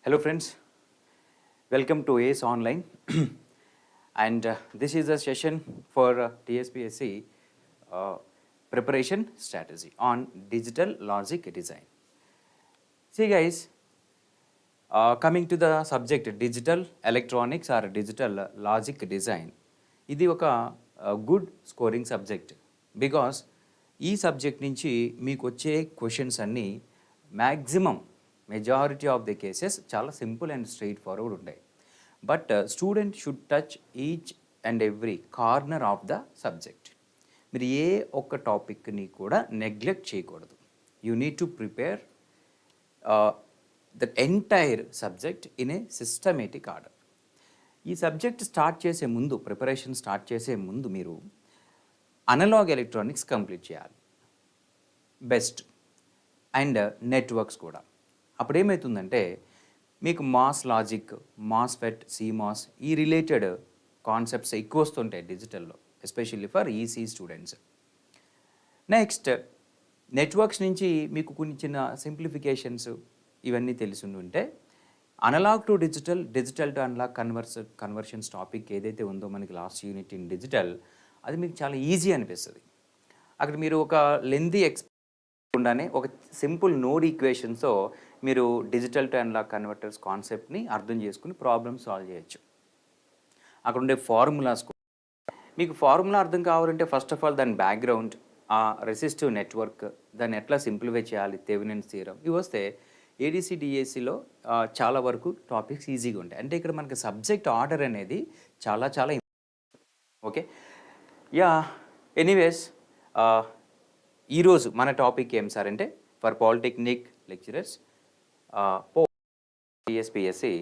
Hello friends, welcome to ACE Online and this is a session for TSPSC preparation strategy on digital logic design. See guys, coming to the subject digital electronics or digital logic design, ఇది ఒక good scoring subject because ఈ subject నుంచి మీకు వచ్చే questions అన్నీ maximum majority of the cases చాలా simple and straight forward ఉంటాయి. But student should touch each and every corner of the subject. మీరు ఏ ఒక్క టాపిక్ని కూడా నెగ్లెక్ట్ చేయకూడదు. You need to prepare the entire subject in a systematic order. ఈ subject start చేసే ముందు, ప్రిపరేషన్ స్టార్ట్ చేసే ముందు మీరు అనలాగ్ ఎలక్ట్రానిక్స్ కంప్లీట్ చేయాలి బెస్ట్, అండ్ నెట్వర్క్స్ కూడా. అప్పుడు ఏమవుతుందంటే మీకు మాస్ లాజిక్, మాస్ఫెట్, సిమాస్ ఈ రిలేటెడ్ కాన్సెప్ట్స్ ఎక్కువ వస్తుంటాయి డిజిటల్లో, especially for EC students. Next networks నుంచి మీకు కొన్ని చిన్న సింప్లిఫికేషన్స్ ఇవన్నీ తెలిసి ఉంటే analogue to digital, digital to analogue conversions topic ఏదైతే ఉందో మనకి లాస్ట్ యూనిట్ ఇన్ డిజిటల్, అది మీకు చాలా ఈజీ అనిపిస్తుంది. అక్కడ మీరు ఒక లెంతీ ఉండనే ఒక సింపుల్ నోడ్ ఈక్వేషన్స్తో మీరు డిజిటల్ టు అనలాగ్ కన్వర్టర్స్ కాన్సెప్ట్ని అర్థం చేసుకుని ప్రాబ్లమ్ సాల్వ్ చేయొచ్చు. అక్కడ ఉండే ఫార్ములాస్, మీకు ఫార్ములా అర్థం కావాలంటే ఫస్ట్ ఆఫ్ ఆల్ దాని బ్యాక్గ్రౌండ్, ఆ రెసిస్టివ్ నెట్వర్క్, దాన్ని ఎట్లా సింప్లిఫై చేయాలి, థెవెనిన్స్ థియరం, ఇవి వస్తే ఏడీసీ డిఎస్సిలో చాలా వరకు టాపిక్స్ ఈజీగా ఉంటాయి. అంటే ఇక్కడ మనకి సబ్జెక్ట్ ఆర్డర్ అనేది చాలా చాలా ఓకే. యా ఎనీవేస్, ఈరోజు మన టాపిక్ ఏం సార్ అంటే for polytechnic lecturers TSPSC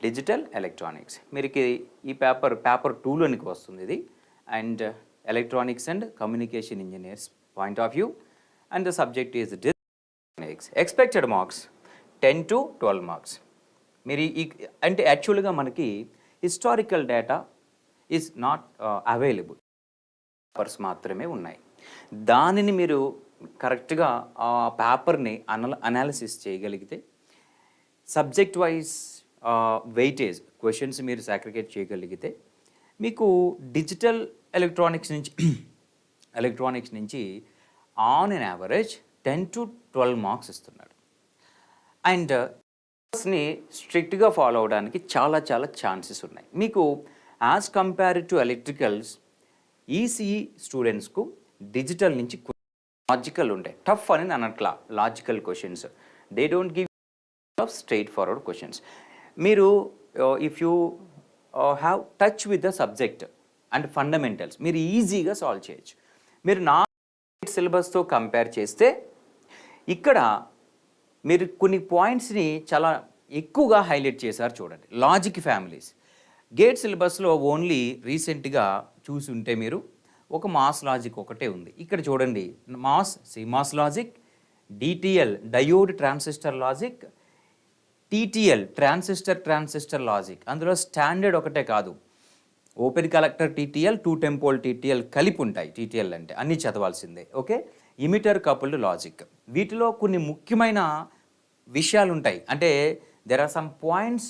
digital electronics. మీరు ఈ పేపర్ 2లోనికి వస్తుంది ఇది, and electronics and communication engineers point of view, and the subject is digital. Expected marks 10 to 12 marks. మీరు అంటే యాక్చువల్గా మనకి historical data is not available, papers మాత్రమే ఉన్నాయి. దానిని మీరు కరెక్ట్గా ఆ పేపర్ని అనాలిసిస్ చేయగలిగితే, సబ్జెక్ట్ వైజ్ వెయిటేజ్ క్వశ్చన్స్ మీరు సాక్రిఫైస్ చేయగలిగితే, మీకు డిజిటల్ ఎలక్ట్రానిక్స్ నుంచి on N average 10 to 12 marks ఇస్తున్నాడు. అండ్ ని స్ట్రిక్ట్గా ఫాలో అవడానికి చాలా చాలా ఛాన్సెస్ ఉన్నాయి. మీకు as compared to electricals, ECE స్టూడెంట్స్కు డిజిటల్ నుంచి లాజికల్ ఉంటాయి. టఫ్ అని అనట్లా, logical questions. They don't give of straight forward questions. మీరు if you have touch with the subject and fundamentals, మీరు ఈజీగా సాల్వ్ చేయొచ్చు. మీరు నా సిలబస్తో కంపేర్ చేస్తే ఇక్కడ మీరు కొన్ని పాయింట్స్ని చాలా ఎక్కువగా హైలైట్ చేశారు. చూడండి, లాజిక్ ఫ్యామిలీస్ గేట్ సిలబస్లో ఓన్లీ రీసెంట్గా చూసి ఉంటే మీరు ఒక మాస్ లాజిక్ ఒకటే ఉంది. ఇక్కడ చూడండి, MOS, CMOS logic, DTL diode transistor logic, TTL transistor logic. అందులో స్టాండర్డ్ ఒకటే కాదు, open collector TTL, 2 totem pole TTL కలిపి ఉంటాయి. టీటీఎల్ అంటే అన్నీ చదవాల్సిందే. ఓకే, ఇమిటర్ కపుల్డ్ లాజిక్, వీటిలో కొన్ని ముఖ్యమైన విషయాలు ఉంటాయి. అంటే there are some points,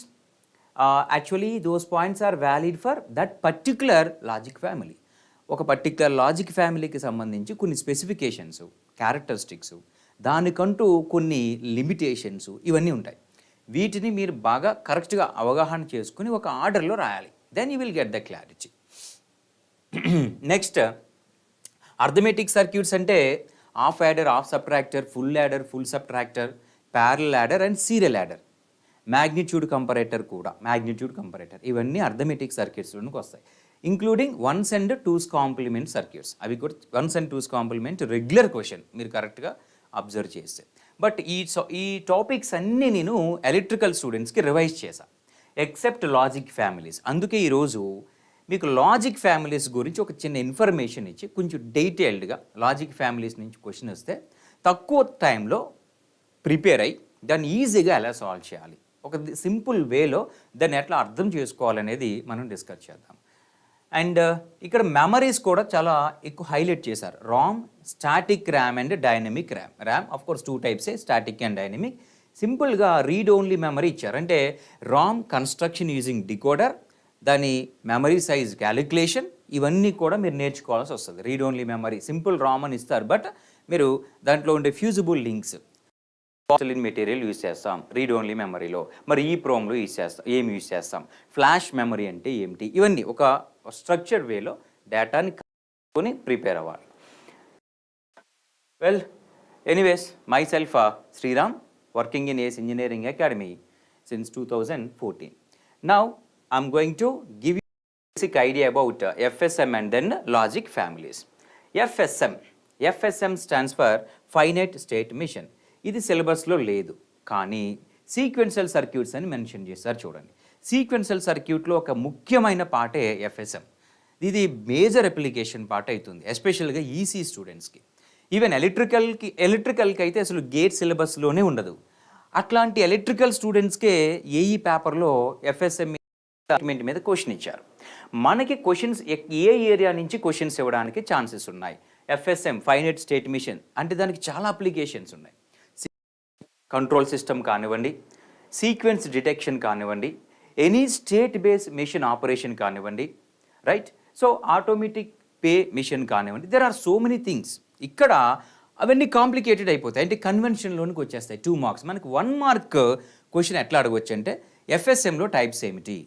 actually those points are valid for that particular logic family. ఒక పర్టిక్యులర్ లాజిక్ ఫ్యామిలీకి సంబంధించి కొన్ని స్పెసిఫికేషన్స్, క్యారెక్టరిస్టిక్స్, దానికంటూ కొన్ని లిమిటేషన్స్ ఇవన్నీ ఉంటాయి. వీటిని మీరు బాగా కరెక్ట్గా అవగాహన చేసుకుని ఒక ఆర్డర్లో రాయాలి. Then you will get the clarity. Next arithmetic circuits అంటే half adder, half subtractor, full adder, full subtractor, parallel adder and serial adder, magnitude comparator కూడా, ఇవన్నీ అర్థమెటిక్ సర్క్యూట్స్లోకి వస్తాయి. Including 1s and 2s complement circuits, అవి కూడా 1s and 2s complement regular question మీరు కరెక్ట్గా observe చేస్తే. But ఈ టాపిక్స్ అన్నీ నేను ఎలక్ట్రికల్ స్టూడెంట్స్కి రివైజ్ చేశాను, ఎక్సెప్ట్ లాజిక్ ఫ్యామిలీస్. అందుకే ఈరోజు మీకు లాజిక్ ఫ్యామిలీస్ గురించి ఒక చిన్న ఇన్ఫర్మేషన్ ఇచ్చి కొంచెం డీటెయిల్డ్గా లాజిక్ ఫ్యామిలీస్ నుంచి క్వశ్చన్ వస్తే తక్కువ టైంలో ప్రిపేర్ అయ్యి దాన్ని ఈజీగా ఎలా సాల్వ్ చేయాలి, ఒక సింపుల్ వేలో దాన్ని ఎట్లా అర్థం చేసుకోవాలనేది మనం డిస్కస్ చేద్దాం. అండ్ ఇక్కడ మెమరీస్ కూడా చాలా ఎక్కువ హైలైట్ చేశారు. Ram, static RAM and dynamic RAM. RAM of course 2 types, static and dynamic. సింపుల్గా రీడ్ ఓన్లీ మెమరీ ఇచ్చారు. అంటే రామ్ కన్స్ట్రక్షన్ యూజింగ్ డికోడర్, దాని మెమరీ సైజ్ క్యాలిక్యులేషన్, ఇవన్నీ కూడా మీరు నేర్చుకోవాల్సి వస్తుంది. Read only memory simple Ram అని ఇస్తారు, బట్ మీరు దాంట్లో ఉండే fusible links porcelain material use చేస్తాం రీడ్ ఓన్లీ మెమరీలో. మరి ఈ ప్రోమ్లో ఏమి యూజ్ చేస్తాం, ఫ్లాష్ మెమరీ అంటే ఏమిటి, ఇవన్నీ ఒక స్ట్రక్చర్డ్ వేలో డేటాని కొని ప్రిపేర్ అవ్వాలి. Well anyways, my self Sriram, working in ACE Engineering Academy since 2014. Now I'm going to give you a basic idea about FSM and then logic families. FSM stands for Finite State Machine. ఇది సిలబస్లో లేదు, కానీ sequential circuits అని mention చేశారు. చూడండి, sequential సర్క్యూట్లో ఒక ముఖ్యమైన పార్టే FSM. ఇది మేజర్ అప్లికేషన్ పార్ట్ అవుతుంది, ఎస్పెషల్గా ఈసీ స్టూడెంట్స్కి. ఈవెన్ ఎలక్ట్రికల్కి అయితే అసలు గేట్ సిలబస్లోనే ఉండదు. అట్లాంటి ఎలక్ట్రికల్ స్టూడెంట్స్కే ఏఈ పేపర్లో FSM డాక్యుమెంట్ మీద క్వశ్చన్ ఇచ్చారు. మనకి క్వశ్చన్స్ ఏ ఏరియా నుంచి క్వశ్చన్స్ ఇవ్వడానికి ఛాన్సెస్ ఉన్నాయి. FSM ఫైనైట్ స్టేట్ మిషన్ అంటే దానికి చాలా అప్లికేషన్స్ ఉన్నాయి. కంట్రోల్ సిస్టమ్ కానివ్వండి, సీక్వెన్స్ డిటెక్షన్ కానివ్వండి, any state base machine operation కానివ్వండి, right. So automatic pay machine కానివ్వండి, there are so many things. ఇక్కడ అవన్నీ కాంప్లికేటెడ్ అయిపోతాయి, అంటే కన్వెన్షన్లోనికి వచ్చేస్తాయి. 2 మార్క్స్. మనకు 1 మార్క్ క్వశ్చన్ ఎట్లా అడగవచ్చు అంటే FSMలో టైప్స్ ఏమిటి,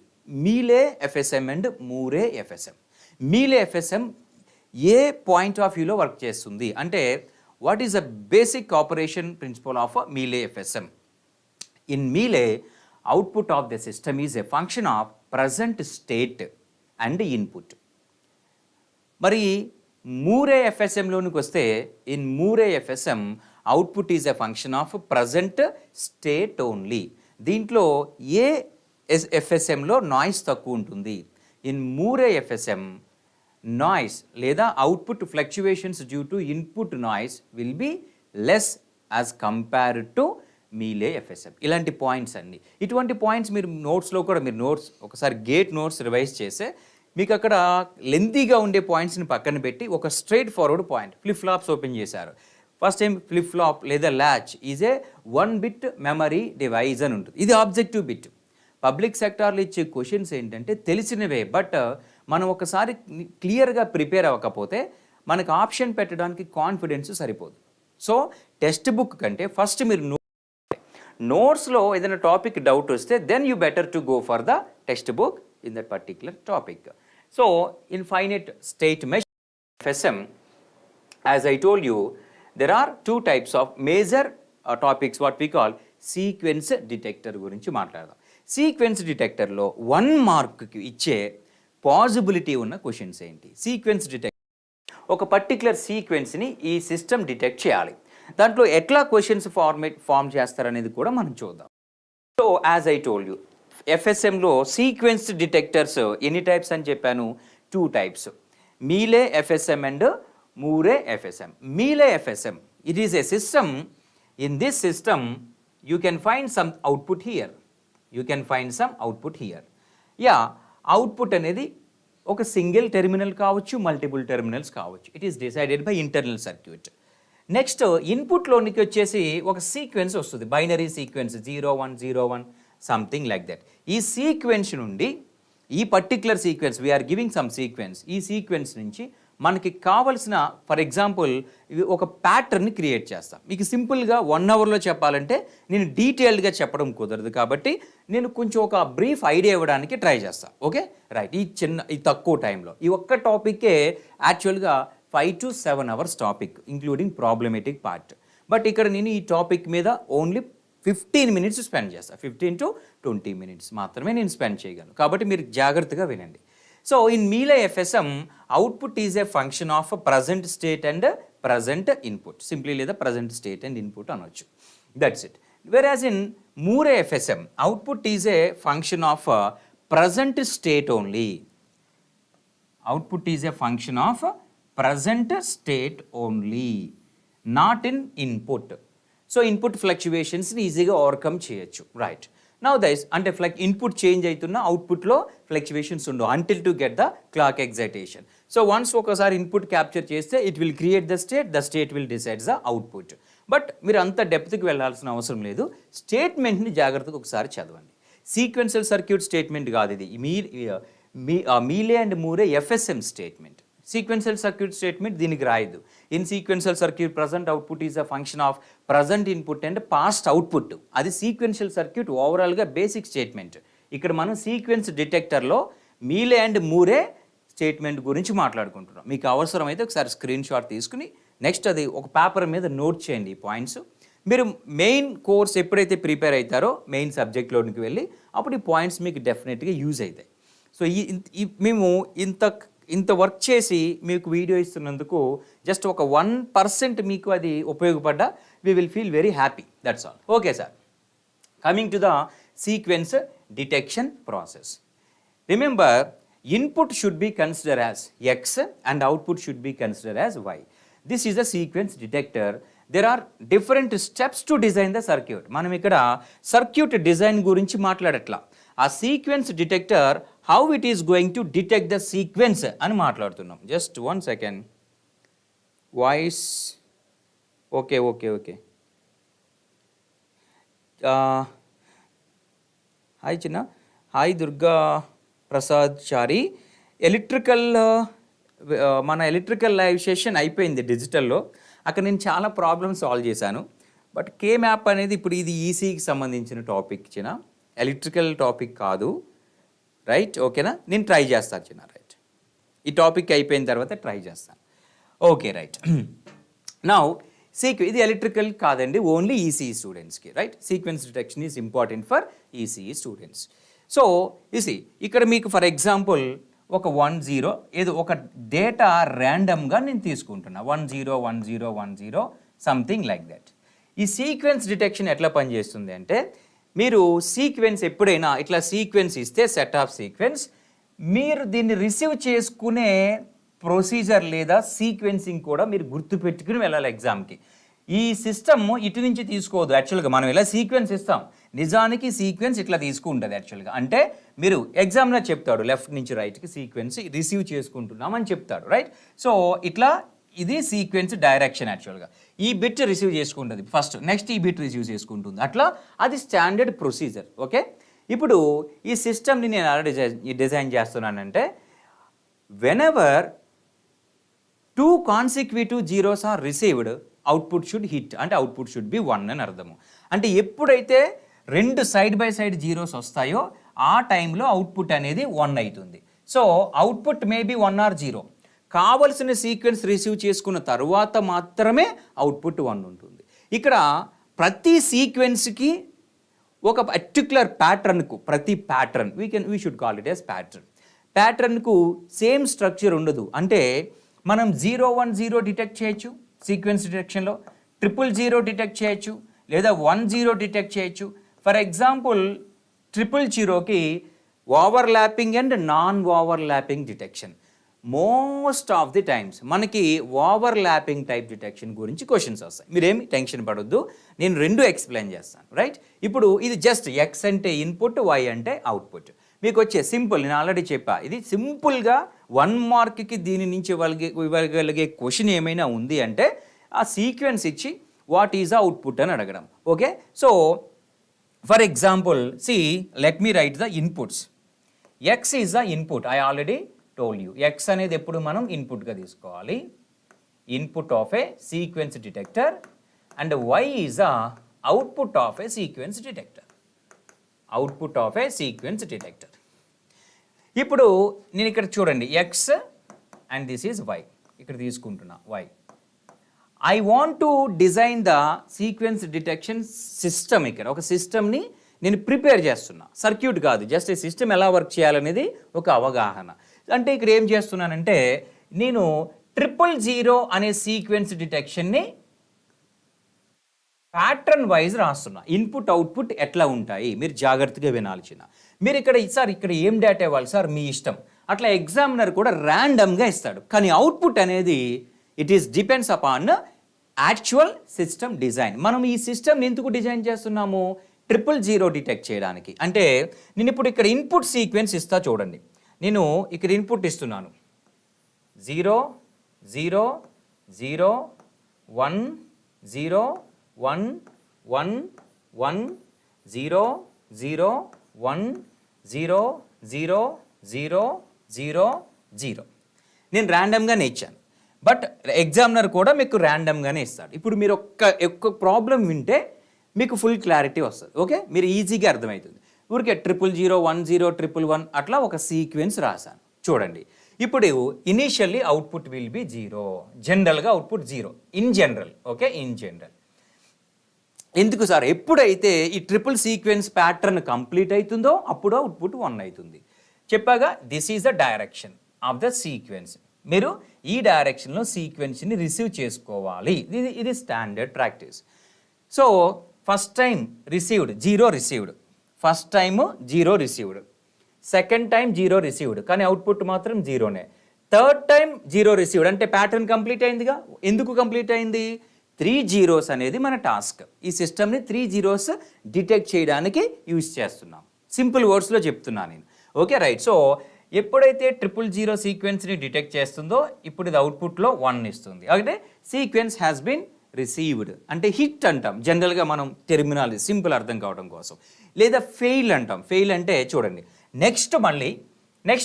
Mealy FSM and Moore FSM. Mealy FSM ఏ పాయింట్ ఆఫ్ వ్యూలో వర్క్ చేస్తుంది అంటే what is the basic operation principle of Mealy FSM. In Mealy output of the system is a function of present state and input. మరి Moore FSMలోనికి వస్తే in Moore FSM output is a function of present state only. దీంట్లో ఏ FSMలో noise తక్కువ ఉంటుంది. In Moore FSM noise లేదా output fluctuations due to input noise will be less as compared to Mealy FSM. ఇలాంటి points అన్ని, ఇటువంటి points మీరు నోట్స్లో కూడా మీరు నోట్స్ ఒకసారి గేట్ నోట్స్ రివైజ్ చేస్తే మీకు అక్కడ లెంతీగా ఉండే పాయింట్స్ని పక్కన పెట్టి ఒక straight forward point flip flops open చేశారు. ఫస్ట్ టైం ఫ్లిప్ ఫ్లాప్ లేదా latch is a 1 bit memory device అని ఉంటుంది. ఇది ఆబ్జెక్టివ్ బిట్. పబ్లిక్ సెక్టార్లో ఇచ్చే క్వశ్చన్స్ ఏంటంటే తెలిసినవే, బట్ మనం ఒకసారి క్లియర్గా ప్రిపేర్ అవ్వకపోతే మనకు ఆప్షన్ పెట్టడానికి కాన్ఫిడెన్స్ సరిపోదు. సో టెక్స్ట్ బుక్ కంటే ఫస్ట్ మీరు నోట్స్లో ఏదైనా టాపిక్ డౌట్ వస్తే then you better to go for the text book in that particular topic. So in finite state machine FSM, as I told you, there are 2 types of major topics what we call sequence detector గురించి మాట్లాడదాం. Sequence డిటెక్టర్లో 1 మార్క్కి ఇచ్చే possibility ఉన్న questions ఏంటి. Sequence detector ఒక particular సీక్వెన్స్ని ఈ system detect చేయాలి. దాంట్లో ఎట్లా క్వశ్చన్స్ ఫార్మ్ చేస్తారనేది కూడా మనం చూద్దాం. So as I told you, FSMలో సీక్వెన్స్ డిటెక్టర్స్ ఎన్ని టైప్స్ అని చెప్పాను, 2 types, Mealy FSM and Moore FSM. Mealy FSM, it is a system. In this system you can find some output here, you can find some output here. Output అనేది ఒక single terminal కావచ్చు, multiple terminals కావచ్చు. It is decided by internal circuit. Next ఇన్పుట్లోనికి వచ్చేసి ఒక sequence వస్తుంది, binary sequence 0101 something like that. ఈ sequence నుండి ఈ particular sequence we're giving some sequence, ఈ సీక్వెన్స్ నుంచి మనకి కావలసిన ఫర్ ఎగ్జాంపుల్ ఒక ప్యాటర్న్ని క్రియేట్ చేస్తాం. మీకు సింపుల్గా 1 అవర్లో చెప్పాలంటే నేను డీటెయిల్డ్గా చెప్పడం కుదరదు, కాబట్టి నేను కొంచెం ఒక బ్రీఫ్ ఐడియా ఇవ్వడానికి ట్రై చేస్తాను. Okay right. ఈ తక్కువ టైంలో ఈ ఒక్క టాపిక్కే యాక్చువల్గా 5 to 7 hours topic including problematic part. But ఇక్కడ నేను ఈ టాపిక్ మీద ఓన్లీ 15 మినిట్స్ స్పెండ్ చేస్తాను. 15 to 20 మినిట్స్ మాత్రమే నేను స్పెండ్ చేయగలను, కాబట్టి మీరు జాగ్రత్తగా వినండి. So in Mealy FSM output is a function of present state and present input. Simply లేదా ప్రజెంట్ స్టేట్ అండ్ ఇన్పుట్ అనొచ్చు. That's it. Whereas in Moore FSM output is a function of present state only. Output is a function of present state only, not in input. So input ఫ్లక్చువేషన్స్ని ఈజీగా overcome చేయొచ్చు. Right. Now this అంటే input change అవుతున్న అవుట్పుట్లో fluctuations ఉండవు until to get the clock excitation. So once ఒకసారి input capture చేస్తే it will create the state will decide the output. But మీరు అంత డెప్త్కి వెళ్ళాల్సిన అవసరం లేదు, స్టేట్మెంట్ని జాగ్రత్తగా ఒకసారి చదవండి. సీక్వెన్షియల్ సర్క్యూట్ స్టేట్మెంట్ కాదు ఇది, Mealy and Moore FSM statement. Sequential circuit statement దీనికి రాయదు. In sequential circuit present output is a function of present input and past output. అది సీక్వెన్షియల్ సర్క్యూట్ ఓవరాల్గా బేసిక్ స్టేట్మెంట్. ఇక్కడ మనం సీక్వెన్స్ డిటెక్టర్లో మీలే అండ్ మూరే స్టేట్మెంట్ గురించి మాట్లాడుకుంటున్నాం. మీకు అవసరమైతే ఒకసారి స్క్రీన్ షాట్ తీసుకుని నెక్స్ట్ అది ఒక పేపర్ మీద నోట్ చేయండి ఈ పాయింట్స్. మీరు మెయిన్ కోర్స్ ఎప్పుడైతే ప్రిపేర్ అవుతారో మెయిన్ సబ్జెక్ట్లోనికి వెళ్ళి అప్పుడు ఈ పాయింట్స్ మీకు డెఫినెట్గా యూజ్ అవుతాయి. సో మేము ఇంత వర్క్ చేసి మీకు వీడియో ఇస్తున్నందుకు జస్ట్ ఒక 1% మీకు అది ఉపయోగపడ్డా we will feel very happy, that's all. Okay sir, coming to the sequence detection process. Remember, input should be considered as X and output should be considered as Y. This is a sequence detector. There are different steps to design the circuit. మనం ఇక్కడ circuit design గురించి మాట్లాడట్లా, ఆ sequence detector how it is going to detect the sequence అని మాట్లాడుతున్నాం. Just 1 second, voice okay. Hi చిన్న, hi Durga Prasad చారి. మన electrical live session అయిపోయింది డిజిటల్లో, అక్కడ నేను చాలా ప్రాబ్లమ్స్ సాల్వ్ చేశాను. బట్ కే మ్యాప్ అనేది ఇప్పుడు ఇది ఈసీకి సంబంధించిన టాపిక్ చిన్న, ఎలక్ట్రికల్ టాపిక్ కాదు, రైట్? ఓకేనా, నేను ట్రై చేస్తాను చిన్న, రైట్? ఈ టాపిక్ అయిపోయిన తర్వాత ట్రై చేస్తాను. Okay, right. నౌ ఇది ఎలక్ట్రికల్ కాదండి, ఓన్లీ ఈసీఈ స్టూడెంట్స్కి, right? Sequence detection is important for ECE students. So ఇక్కడ మీకు ఫర్ ఎగ్జాంపుల్ ఒక 10 ఏదో ఒక డేటా ర్యాండమ్గా నేను తీసుకుంటున్నా, 101010 సంథింగ్ లైక్ దట్. ఈ సీక్వెన్స్ డిటెక్షన్ ఎట్లా పనిచేస్తుంది అంటే, మీరు సీక్వెన్స్ ఎప్పుడైనా ఇట్లా సీక్వెన్స్ ఇస్తే సెట్ ఆఫ్ సీక్వెన్స్, మీరు దీన్ని రిసీవ్ చేసుకునే ప్రొసీజర్ లేదా సీక్వెన్సింగ్ కూడా మీరు గుర్తుపెట్టుకుని వెళ్ళాలి ఎగ్జామ్కి. ఈ సిస్టమ్ ఇటు నుంచి తీసుకోవద్దు. యాక్చువల్గా మనం ఇలా సీక్వెన్స్ ఇస్తాం, నిజానికి సీక్వెన్స్ ఇట్లా తీసుకుంటుంది యాక్చువల్గా. అంటే మీరు ఎగ్జామ్లో చెప్తాడు లెఫ్ట్ నుంచి రైట్కి సీక్వెన్స్ రిసీవ్ చేసుకుంటున్నామని చెప్తాడు, రైట్? సో ఇట్లా ఇది సీక్వెన్స్ డైరెక్షన్ యాక్చువల్గా. ఈ బిట్ రిసీవ్ చేసుకుంటుంది ఫస్ట్, నెక్స్ట్ ఈ బిట్ రిసీవ్ చేసుకుంటుంది, అట్లా అది స్టాండర్డ్ ప్రొసీజర్. ఓకే, ఇప్పుడు ఈ సిస్టమ్ని నేను ఎలా డిజైన్ చేస్తున్నానంటే, whenever 2 consecutive zeros are received, output should hit, అంటే అవుట్పుట్ షుడ్ బి 1 అని అర్థము. అంటే ఎప్పుడైతే 2 సైడ్ బై సైడ్ జీరోస్ వస్తాయో ఆ టైంలో అవుట్పుట్ అనేది 1 అవుతుంది. సో అవుట్పుట్ మేబీ 1 or 0, కావలసిన సీక్వెన్స్ రిసీవ్ చేసుకున్న తర్వాత మాత్రమే అవుట్పుట్ 1 ఉంటుంది. ఇక్కడ ప్రతి సీక్వెన్స్కి ఒక పర్టిక్యులర్ ప్యాటర్న్కు, ప్రతి pattern we should call it as ప్యాటర్న్కు సేమ్ స్ట్రక్చర్ ఉండదు. అంటే మనం 010 డిటెక్ట్ చేయొచ్చు సీక్వెన్స్ డిటెక్షన్లో, 000 డిటెక్ట్ చేయొచ్చు, లేదా 10 డిటెక్ట్ చేయొచ్చు. ఫర్ ఎగ్జాంపుల్ 000కి overlapping and non overlapping detection. Most of the times మనకి ఓవర్లాపింగ్ టైప్ డిటెక్షన్ గురించి క్వశ్చన్స్ వస్తాయి. మీరేమి టెన్షన్ పడొద్దు, నేను 2 ఎక్స్ప్లెయిన్ చేస్తాను, రైట్? ఇప్పుడు ఇది జస్ట్ ఎక్స్ అంటే ఇన్పుట్, వై అంటే అవుట్పుట్. మీకు వచ్చే సింపుల్, నేను ఆల్రెడీ చెప్పా, ఇది సింపుల్గా 1 మార్క్కి దీని నుంచి ఇవ్వగలిగే క్వశ్చన్ ఏమైనా ఉంది అంటే ఆ సీక్వెన్స్ ఇచ్చి వాట్ ఈజ్ అవుట్పుట్ అని అడగడం. Okay, so for example let me write the inputs. X is the input, I already told you. X అనేది ఎప్పుడు మనం ఇన్పుట్గా తీసుకోవాలి, input of a sequence detector, and Y is the output of a sequence detector, output of a sequence detector. ఇప్పుడు నేను ఇక్కడ చూడండి X and this is Y, ఇక్కడ తీసుకుంటున్నా Y. I want to design the sequence detection system. ఇక్కడ ఒక సిస్టమ్ని నేను ప్రిపేర్ చేస్తున్నా, సర్క్యూట్ కాదు, జస్ట్ ఈ సిస్టమ్ ఎలా వర్క్ చేయాలనేది ఒక అవగాహన. అంటే ఇక్కడ ఏం చేస్తున్నానంటే, నేను 000 అనే సీక్వెన్స్ డిటెక్షన్ని ప్యాటర్న్ వైజ్ రాస్తున్నా. ఇన్పుట్ అవుట్పుట్ ఎట్లా ఉంటాయి మీరు జాగ్రత్తగా వినాల్సిన. మీరు ఇక్కడ ఇక్కడ ఏం డేటా ఇవ్వాలి సార్ మీ ఇష్టం, అట్లా ఎగ్జామినర్ కూడా ర్యాండమ్గా ఇస్తాడు. కానీ అవుట్పుట్ అనేది it is depends upon actual system design. మనం ఈ సిస్టమ్ ఎందుకు డిజైన్ చేస్తున్నాము, 000 డిటెక్ట్ చేయడానికి. అంటే నేను ఇప్పుడు ఇక్కడ ఇన్పుట్ సీక్వెన్స్ ఇస్తా చూడండి, నేను ఇక్కడ ఇన్పుట్ ఇస్తున్నాను 0 0 0 1 0 1 1 1 0 0 1 0 0 0 0 0. నేను ర్యాండమ్గానే ఇచ్చాను, బట్ ఎగ్జామినర్ కూడా మీకు ర్యాండమ్గానే ఇస్తాడు. ఇప్పుడు మీరు ఒక్క ప్రాబ్లం వింటే మీకు ఫుల్ క్లారిటీ వస్తుంది. ఓకే, మీరు ఈజీగా అర్థమవుతుంది. ఊరికే 000 10 111 అట్లా ఒక సీక్వెన్స్ రాశాను చూడండి. ఇప్పుడు ఇనీషియల్లీ అవుట్పుట్ విల్ బి 0, జనరల్గా output 0 in general. Okay, in general. ఎందుకు సార్? ఎప్పుడైతే ఈ ట్రిపుల్ సీక్వెన్స్ ప్యాటర్న్ కంప్లీట్ అవుతుందో అప్పుడు అవుట్పుట్ 1 అవుతుంది. చెప్పాగా, this is the direction of the sequence. మీరు ఈ డైరెక్షన్లో సీక్వెన్స్ని రిసీవ్ చేసుకోవాలి. ఇది standard practice. So first time received 0 received, first time 0 received, second time 0 received, కానీ అవుట్పుట్ మాత్రం 0నే. థర్డ్ టైం 0 రిసీవ్డ్ అంటే ప్యాటర్న్ కంప్లీట్ అయిందిగా. ఎందుకు కంప్లీట్ అయింది? 3 zeros అనేది మన టాస్క్. ఈ సిస్టమ్ని 3 zeros డిటెక్ట్ చేయడానికి యూజ్ చేస్తున్నాం. సింపుల్ వర్డ్స్లో చెప్తున్నాను నేను. Okay, right. సో ఎప్పుడైతే 000 సీక్వెన్స్ని డిటెక్ట్ చేస్తుందో ఇప్పుడు ఇది అవుట్పుట్లో 1 ఇస్తుంది. అంటే సీక్వెన్స్ హ్యాస్ బీన్ రిసీవ్డ్ అంటే హిట్ అంటాం జనరల్గా మనం టెర్మినాలజీ సింపుల్ అర్థం కావడం కోసం. లేదా ఫెయిల్ అంటాం. ఫెయిల్ అంటే చూడండి, నెక్స్ట్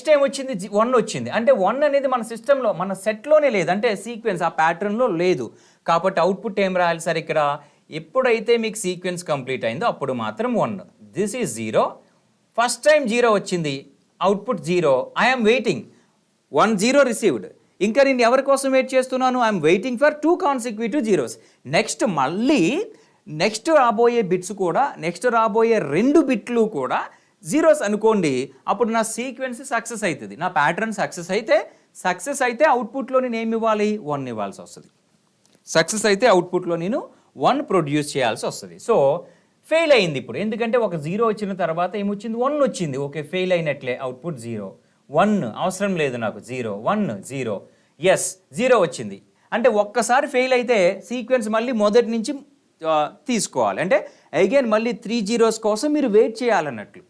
టైం వచ్చింది 1 వచ్చింది అంటే 1 అనేది మన సిస్టంలో మన సెట్లోనే లేదు, అంటే సీక్వెన్స్ ఆ ప్యాటర్న్లో లేదు. కాబట్టి అవుట్పుట్ ఏం రాయాలి సార్? ఇక్కడ ఎప్పుడైతే మీకు సీక్వెన్స్ కంప్లీట్ అయిందో అప్పుడు మాత్రం 1. This is 0. ఫస్ట్ టైం 0 వచ్చింది, అవుట్పుట్ 0. I'm waiting 1 0 received. ఇంకా నేను ఎవరి కోసం వెయిట్ చేస్తున్నాను? I'm waiting for 2 consecutive zeros. Next రాబోయే బిట్స్ కూడా, నెక్స్ట్ రాబోయే 2 బిట్లు కూడా జీరోస్ అనుకోండి. అప్పుడు నా సీక్వెన్స్ సక్సెస్ అవుతుంది, నా ప్యాటర్న్ సక్సెస్ అయితే అవుట్పుట్లో నేను ఏమి ఇవ్వాలి? 1 ఇవ్వాల్సి వస్తుంది. సక్సెస్ అయితే అవుట్పుట్లో నేను 1 ప్రొడ్యూస్ చేయాల్సి వస్తుంది. సో ఫెయిల్ అయింది ఇప్పుడు, ఎందుకంటే ఒక 0 వచ్చిన తర్వాత ఏమొచ్చింది? 1 వచ్చింది. Okay, fail అయినట్లే. అవుట్పుట్ 0 1 అవసరం లేదు నాకు. 0 1 0 ఎస్ 0 వచ్చింది. అంటే ఒక్కసారి ఫెయిల్ అయితే సీక్వెన్స్ మళ్ళీ మొదటి నుంచి తీసుకోవాలి. అంటే అగైన్ మళ్ళీ 3 zeros కోసం మీరు వెయిట్ చేయాలన్నట్లు.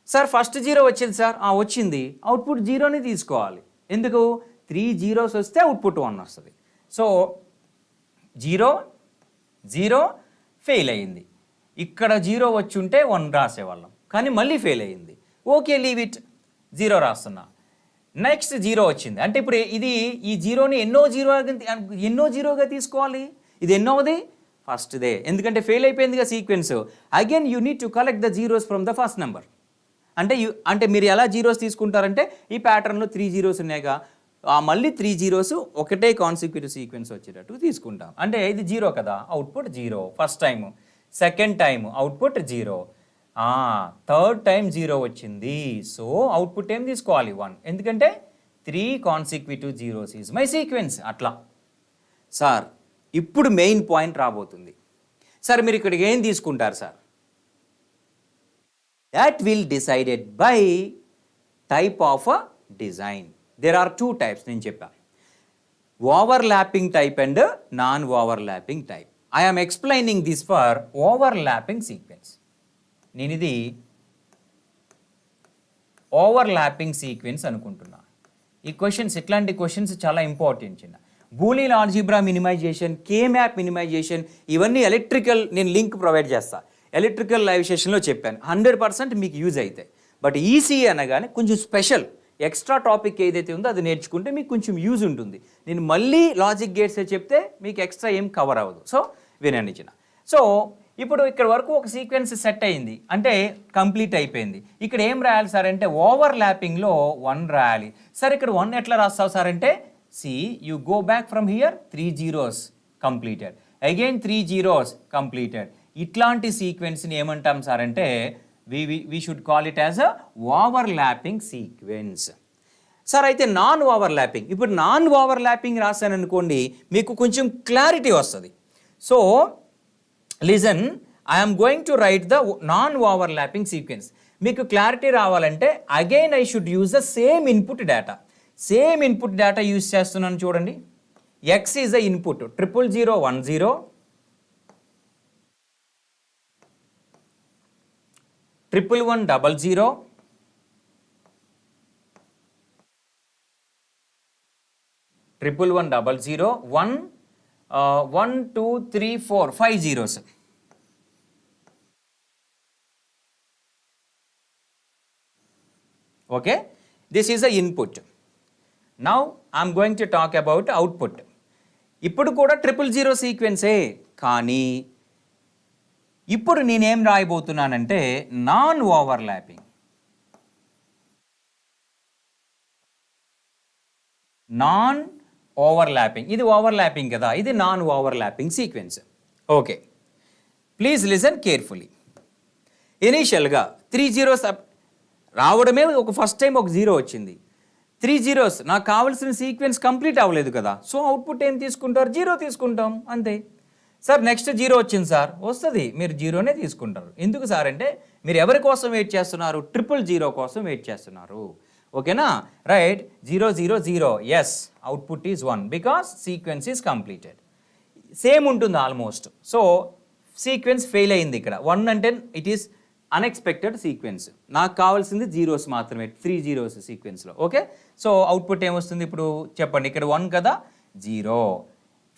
సార్ ఫస్ట్ 0 వచ్చింది సార్, వచ్చింది, అవుట్పుట్ 0ని తీసుకోవాలి. ఎందుకు? 3 zeros వస్తే అవుట్పుట్ 1 వస్తుంది. సో 0 0 ఫెయిల్ అయ్యింది. ఇక్కడ 0 వచ్చి ఉంటే 1 రాసేవాళ్ళం, కానీ మళ్ళీ ఫెయిల్ అయ్యింది. ఓకే, లీవ్ ఇట్, 0 రాస్తున్నా. నెక్స్ట్ 0 వచ్చింది అంటే ఇప్పుడు ఈ 0ని ఎన్నో జీరోగా తీసుకోవాలి. ఇది ఎన్నోది? ఫస్ట్దే, ఎందుకంటే ఫెయిల్ అయిపోయిందిగా sequence. Again you need to collect the zeros from the first number. అంటే మీరు ఎలా జీరోస్ తీసుకుంటారంటే ఈ ప్యాటర్న్లో 3 zeros ఉన్నాయిగా, మళ్ళీ 3 zeros ఒకటే కాన్సిక్యూటివ్ సీక్వెన్స్ వచ్చేటట్టు తీసుకుంటాం. అంటే ఇది 0 కదా, output 0 first time. Second time output 0. Third time 0 వచ్చింది. సో అవుట్పుట్ ఏం తీసుకోవాలి? 1, ఎందుకంటే 3 consecutive zeros is my sequence. అట్లా సార్ ఇప్పుడు మెయిన్ పాయింట్ రాబోతుంది. సార్ మీరు ఇక్కడికి ఏం తీసుకుంటారు sir? That will decided by type of a design. There are 2 types నేను చెప్పా, overlapping type and non-overlapping type. I am explaining this for overlapping sequence. నేను ఇది ఓవర్లాపింగ్ సీక్వెన్స్ అనుకుంటున్నా. ఈ క్వశ్చన్స్, ఇట్లాంటి క్వశ్చన్స్ చాలా ఇంపార్టెంట్. చిన్న Boolean algebra minimisation, K map minimisation, ఇవన్నీ ఎలక్ట్రికల్ నేను లింక్ ప్రొవైడ్ చేస్తా. ఎలక్ట్రికల్ లైవ్ సెషన్లో చెప్పాను, 100% మీకు యూజ్ అవుతాయి. బట్ ఈసీఈ అనగానే కొంచెం స్పెషల్ ఎక్స్ట్రా టాపిక్ ఏదైతే ఉందో అది నేర్చుకుంటే మీకు కొంచెం యూజ్ ఉంటుంది. నేను మళ్ళీ లాజిక్ గేట్సే చెప్తే మీకు ఎక్స్ట్రా ఏం కవర్ అవ్వదు. సో వినండి చిన్న. సో ఇప్పుడు ఇక్కడ వరకు ఒక సీక్వెన్స్ సెట్ అయింది అంటే కంప్లీట్ అయిపోయింది. ఇక్కడ ఏం రాయాలి సార్ అంటే ఓవర్ ల్యాపింగ్లో 1 రాయాలి. సార్ ఇక్కడ 1 ఎట్లా రాస్తావు సార్ అంటే, you go back from here 3 zeros completed, again 3 zeros completed. ఇట్లాంటి సీక్వెన్స్ని ఏమంటాం సార్ అంటే we should call it as a overlapping sequence. Sir అయితే నాన్ ఓవర్లాపింగ్, ఇప్పుడు నాన్ ఓవర్లాపింగ్ రాశాను అనుకోండి మీకు కొంచెం క్లారిటీ వస్తుంది. So listen, I'm going to right the non overlapping sequence. మీకు క్లారిటీ రావాలంటే again I should use the same input data. Same input data use చేస్తున్నాను చూడండి. X is the input 00010, 1100, 1110 1 2 3 4 5 zeros. Okay, this is the input. Now I'm going to talk about output. ఇప్పుడు కూడా 000 సీక్వెన్సే, కానీ ఇప్పుడు నేనేం రాయబోతున్నానంటే non overlapping. Non overlapping, ఇది overlapping కదా, ఇది non overlapping sequence. Okay, please listen carefully. ఇనీషియల్గా 3 zeros రావడమే ఒక ఫస్ట్ టైం ఒక 0 వచ్చింది. 3 zeros నాకు కావాల్సిన సీక్వెన్స్ కంప్లీట్ అవ్వలేదు కదా, సో అవుట్పుట్ ఏం తీసుకుంటారు, 0 తీసుకుంటాం అంతే. సార్ నెక్స్ట్ 0 వచ్చింది సార్, వస్తుంది, మీరు 0నే తీసుకుంటారు. ఎందుకు సార్ అంటే మీరు ఎవరి కోసం వెయిట్ చేస్తున్నారు, 000 కోసం వెయిట్ చేస్తున్నారు. ఓకేనా, right. 0 0 0, yes, output is 1 because sequence is completed. Same ఉంటుంది ఆల్మోస్ట్. సో సీక్వెన్స్ ఫెయిల్ అయింది ఇక్కడ. 1 అంటే ఇట్ ఈస్ అన్ఎక్స్పెక్టెడ్ సీక్వెన్స్. నాకు కావాల్సింది 0s మాత్రమే, 3 zeros సీక్వెన్స్లో. ఓకే, సో అవుట్పుట్ ఏమొస్తుంది ఇప్పుడు చెప్పండి. ఇక్కడ 1 కదా, 0,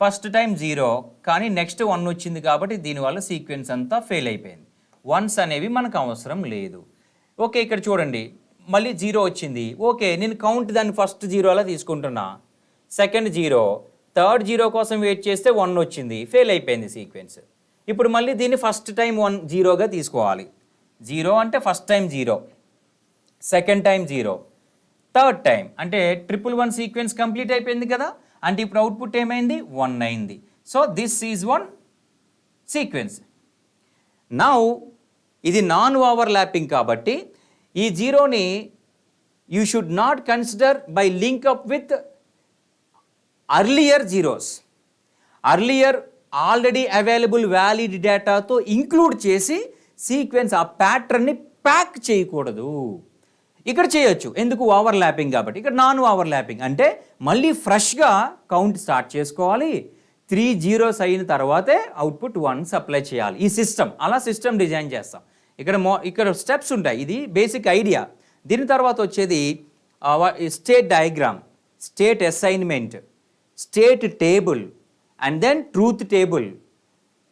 ఫస్ట్ టైం 0, కానీ నెక్స్ట్ 1 వచ్చింది కాబట్టి దీనివల్ల సీక్వెన్స్ అంతా ఫెయిల్ అయిపోయింది. 1s అనేవి మనకు అవసరం లేదు. ఓకే, ఇక్కడ చూడండి మళ్ళీ 0 వచ్చింది. ఓకే, నేను కౌంట్ దాన్ని ఫస్ట్ 0 అలా తీసుకుంటున్నా, సెకండ్ 0, థర్డ్ 0 కోసం వెయిట్ చేస్తే 1 వచ్చింది, ఫెయిల్ అయిపోయింది సీక్వెన్స్. ఇప్పుడు మళ్ళీ దీన్ని ఫస్ట్ టైం 1 0గా తీసుకోవాలి. 0 అంటే first time 0, second time 0, third time అంటే 111 సీక్వెన్స్ కంప్లీట్ అయిపోయింది కదా, అంటే ఇప్పుడు అవుట్పుట్ ఏమైంది, 1 అయింది. So this is 1 sequence. Now ఇది నాన్ ఓవర్లాపింగ్ కాబట్టి ఈ 0ని you should not consider by link up with earlier 0s. Earlier already available valid డేటాతో ఇంక్లూడ్ చేసి సీక్వెన్స్ ఆ ప్యాటర్న్ని ప్యాక్ చేయకూడదు. ఇక్కడ చేయొచ్చు, ఎందుకు, ఓవర్లాపింగ్ కాబట్టి. ఇక్కడ నాన్ ఓవర్లాపింగ్ అంటే మళ్ళీ ఫ్రెష్గా కౌంట్ స్టార్ట్ చేసుకోవాలి. 3 zeros అయిన తర్వాతే అవుట్పుట్ 1 సప్లై చేయాలి. ఈ సిస్టమ్, అలా సిస్టమ్ డిజైన్ చేస్తాం. ఇక్కడ స్టెప్స్ ఉంటాయి, ఇది బేసిక్ ఐడియా. దీని తర్వాత వచ్చేది state diagram, state assignment, state table, and then truth table,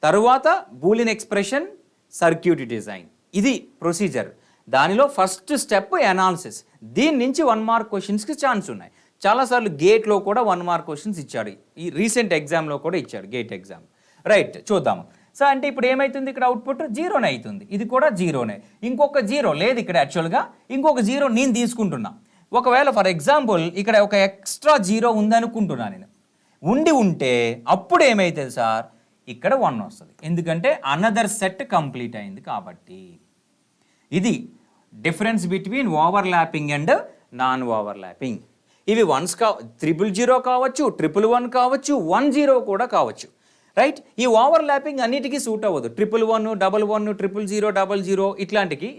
తర్వాత బూలియన్ ఎక్స్ప్రెషన్, సర్క్యూట్ డిజైన్. ఇది ప్రొసీజర్. దానిలో ఫస్ట్ స్టెప్ అనాలిసిస్. దీని నుంచి 1 mark క్వశ్చన్స్కి ఛాన్స్ ఉన్నాయి. చాలాసార్లు గేట్లో కూడా 1 mark క్వశ్చన్స్ ఇచ్చాడు, ఈ రీసెంట్ ఎగ్జామ్లో కూడా ఇచ్చాడు, గేట్ ఎగ్జామ్. రైట్, చూద్దాం. సో అంటే ఇప్పుడు ఏమవుతుంది, ఇక్కడ అవుట్పుట్ 0నే అవుతుంది, ఇది కూడా 0నే. ఇంకొక 0 లేదు ఇక్కడ, యాక్చువల్గా ఇంకొక 0 నేను తీసుకుంటున్నా. ఒకవేళ ఫర్ ఎగ్జాంపుల్ ఇక్కడ ఒక ఎక్స్ట్రా 0 ఉందనుకుంటున్నా నేను, ఉంటే అప్పుడు ఏమవుతుంది సార్, ఇక్కడ 1 వస్తుంది, ఎందుకంటే అనదర్ సెట్ కంప్లీట్ అయింది కాబట్టి. ఇది difference between overlapping and non overlapping. ఇవి 1s 000 కావచ్చు, 111 కావచ్చు, 10 కూడా కావచ్చు. రైట్, ఈ ఓవర్లాపింగ్ అన్నిటికీ సూట్ అవ్వదు. 111, 11, 000, 00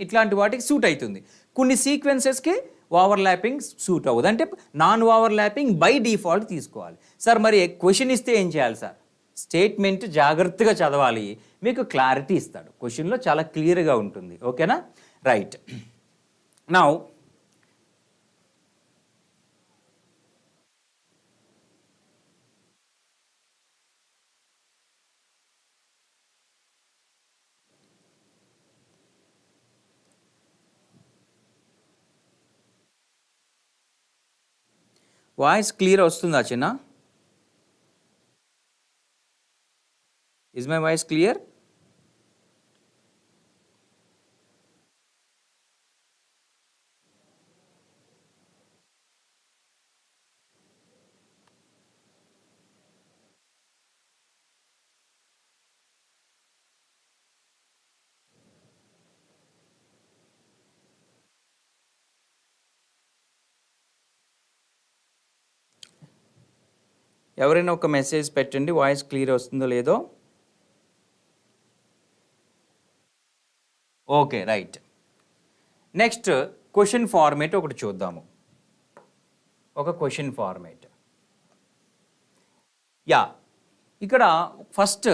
ఇట్లాంటి వాటికి సూట్ అవుతుంది. కొన్ని సీక్వెన్సెస్కి ఓవర్లాపింగ్ సూట్ అవ్వదు, అంటే నాన్ ఓవర్లాపింగ్ బై డిఫాల్ట్ తీసుకోవాలి. సార్ మరి క్వశ్చన్ ఇస్తే ఏం చేయాలి సార్, స్టేట్మెంట్ జాగ్రత్తగా చదవాలి, మీకు క్లారిటీ ఇస్తాడు క్వశ్చన్లో, చాలా క్లియర్గా ఉంటుంది. ఓకేనా, రైట్. నౌ వాయిస్ క్లియర్ వస్తుందా చిన్న? Is my voice clear? ఎవరైనా ఒక మెసేజ్ పెట్టండి, వాయిస్ క్లియర్ వస్తుందో లేదో. Okay, right. Next question format ఒకటి చూద్దాము. ఒక క్వశ్చన్ ఫార్మేట్, యా. ఇక్కడ first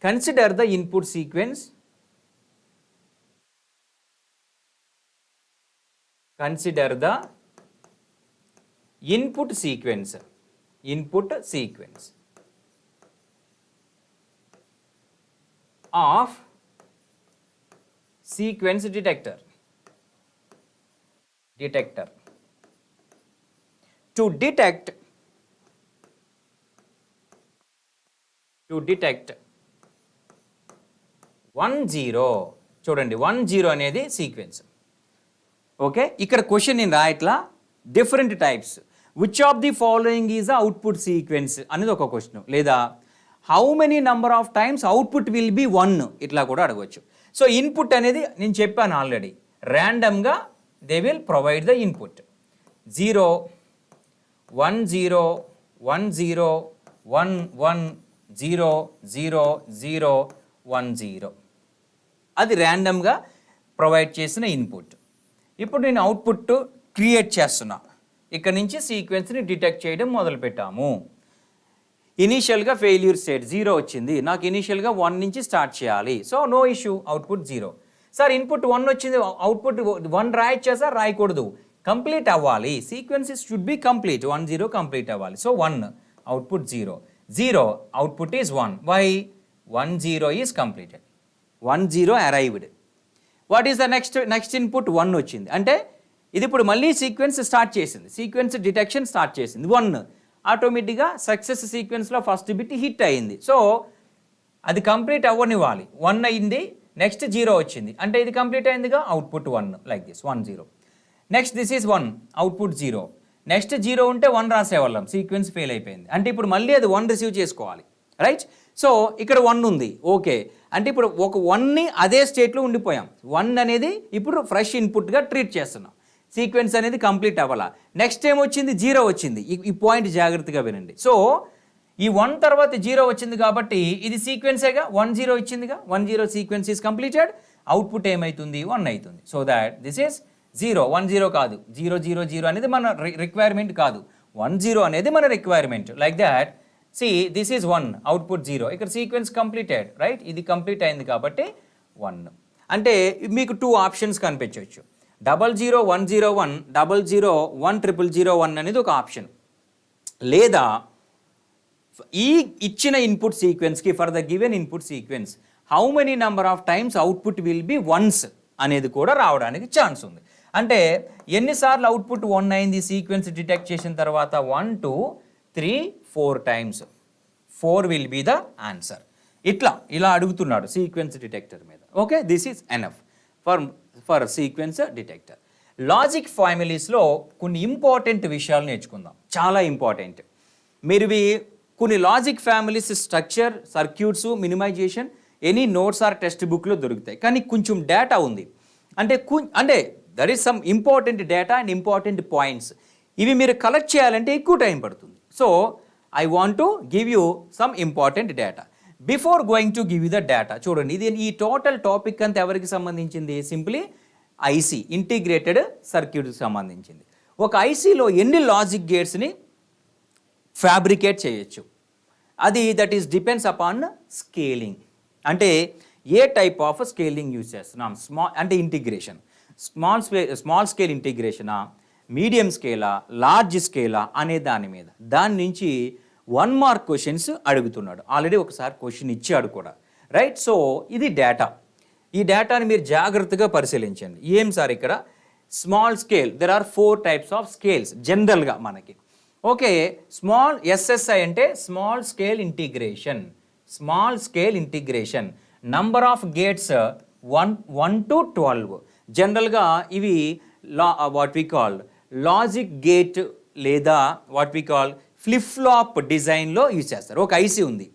consider the input sequence, consider the input sequence of sequence detector to detect 10 చూడండి 10 అనేది సీక్వెన్స్. ఓకే, ఇక్కడ క్వశ్చన్ నేను రాయట్లా, different types, which of the following is output sequence అనేది ఒక క్వశ్చన్, లేదా how many number of times output will be 1 ఇట్లా కూడా అడగవచ్చు. సో ఇన్పుట్ అనేది నేను చెప్పాను ఆల్రెడీ, ర్యాండమ్గా they will provide the input 0 1 0 1 0 1 1 0 0 0 1 0, అది ర్యాండమ్గా ప్రొవైడ్ చేసిన ఇన్పుట్. ఇప్పుడు నేను అవుట్పుట్ క్రియేట్ చేస్తున్నా, ఇక్కడ నుంచి సీక్వెన్స్ని డిటెక్ట్ చేయడం మొదలుపెట్టాము. ఇనీషియల్గా ఫెయిల్యూర్ స్టేట్ 0 వచ్చింది, నాకు ఇనీషియల్గా 1 నుంచి స్టార్ట్ చేయాలి. So no issue, output 0. Sir input 1 వచ్చింది, అవుట్పుట్ 1 రాయొచ్చా సార్? రాయకూడదు, కంప్లీట్ అవ్వాలి. Sequences should be complete, 1 0 complete అవ్వాలి. So 1 output 0 0 output is 1. Why? 1 0 is completed, 1 0 arrived. What is the next input? 1 వచ్చింది, అంటే ఇది ఇప్పుడు మళ్ళీ సీక్వెన్స్ స్టార్ట్ చేసింది, సీక్వెన్స్ డిటెక్షన్ స్టార్ట్ చేసింది. 1 ఆటోమేటిక్గా సక్సెస్ సీక్వెన్స్లో ఫస్ట్ బిట్ హిట్ అయింది. సో అది కంప్లీట్ అవ్వనివ్వాలి. 1 అయింది, నెక్స్ట్ 0 వచ్చింది, అంటే ఇది కంప్లీట్ అయిందిగా, output 1, like this 1 0. Next this is 1, output 0. Next 0 ఉంటే 1 రాసేవాళ్ళం, సీక్వెన్స్ ఫెయిల్ అయిపోయింది, అంటే ఇప్పుడు మళ్ళీ అది 1 రిసీవ్ చేసుకోవాలి, రైట్? సో ఇక్కడ 1 ఉంది, ఓకే, అంటే ఇప్పుడు ఒక 1ని అదే స్టేట్లో ఉండిపోయాం. 1 అనేది ఇప్పుడు ఫ్రెష్ ఇన్పుట్గా ట్రీట్ చేస్తున్నాం, సీక్వెన్స్ అనేది కంప్లీట్ అవ్వాలా. నెక్స్ట్ టైం వచ్చింది 0 వచ్చింది, ఈ పాయింట్ జాగ్రత్తగా వినండి. సో ఈ 1 తర్వాత 0 వచ్చింది కాబట్టి ఇది సీక్వెన్సేగా, 1 0 ఇచ్చిందిగా, 1 0 సీక్వెన్స్ ఈజ్ కంప్లీటెడ్. అవుట్పుట్ ఏమవుతుంది? 1 అవుతుంది. సో దాట్ దిస్ ఈజ్ 0 1 0 కాదు, 0 0 0 అనేది మన రిక్వైర్మెంట్ కాదు, 1 0 అనేది మన requirement. Like that, see this is 1, output 0, ఇక్కడ సీక్వెన్స్ కంప్లీటెడ్, రైట్? ఇది కంప్లీట్ అయింది కాబట్టి 1. అంటే మీకు 2 ఆప్షన్స్ కనిపించవచ్చు, 0 0 1 0 1 0 0 1 0 0 1 అనేది ఒక ఆప్షన్, లేదా ఈ ఇచ్చిన ఇన్పుట్ సీక్వెన్స్కి for the given input sequence how many number of times output will be ones అనేది కూడా రావడానికి ఛాన్స్ ఉంది. అంటే ఎన్నిసార్లు అవుట్పుట్ 1 అయింది సీక్వెన్స్ డిటెక్ట్ చేసిన తర్వాత? 1 2 3 4 times, 4 will be the answer. ఇలా అడుగుతున్నాడు సీక్వెన్స్ డిటెక్టర్ మీద. Okay, this is enough for sequence detector. Logic ఫ్యామిలీస్లో కొన్ని ఇంపార్టెంట్ విషయాలు నేర్చుకుందాం, చాలా ఇంపార్టెంట్. మీరు కొన్ని logic families structure, circuits, minimization any notes or text బుక్లో దొరుకుతాయి, కానీ కొంచెం డేటా ఉంది, అంటే there is some important data and important points. ఇవి మీరు కలెక్ట్ చేయాలంటే ఎక్కువ టైం పడుతుంది. So I want to give you some important data. Before going to give you the data, చూడండి ఇది ఈ టోటల్ టాపిక్ అంతా ఎవరికి సంబంధించింది? సింప్లీ ఐసీ, ఇంటిగ్రేటెడ్ సర్క్యూట్కి సంబంధించింది. ఒక ఐసీలో ఎన్ని లాజిక్ గేట్స్ని ఫ్యాబ్రికేట్ చేయొచ్చు, అది that is depends upon scaling. అంటే ఏ టైప్ ఆఫ్ స్కేలింగ్ యూజ్ చేస్తున్నాం, అంటే ఇంటిగ్రేషన్, స్మాల్ స్కేల్ ఇంటిగ్రేషనా, మీడియం స్కేలా, లార్జ్ స్కేలా అనే దాని మీద. దాని నుంచి 1 మార్క్ క్వశ్చన్స్ అడుగుతున్నాడు, ఆల్రెడీ ఒకసారి క్వశ్చన్ ఇచ్చాడు కూడా, రైట్? సో ఇది డేటా, ఈ డేటాని మీరు జాగ్రత్తగా పరిశీలించండి. ఏం సార్ ఇక్కడ small scale, there are 4 types of scales జనరల్గా మనకి. ఓకే, స్మాల్ ఎస్ఎస్ఐ అంటే small scale integration, number of gates 1 to 12. జనరల్గా ఇవి what we call logic gate లేదా what we call flip flop డిజైన్లో యూజ్ చేస్తారు. ఒక ఐసీ ఉంది,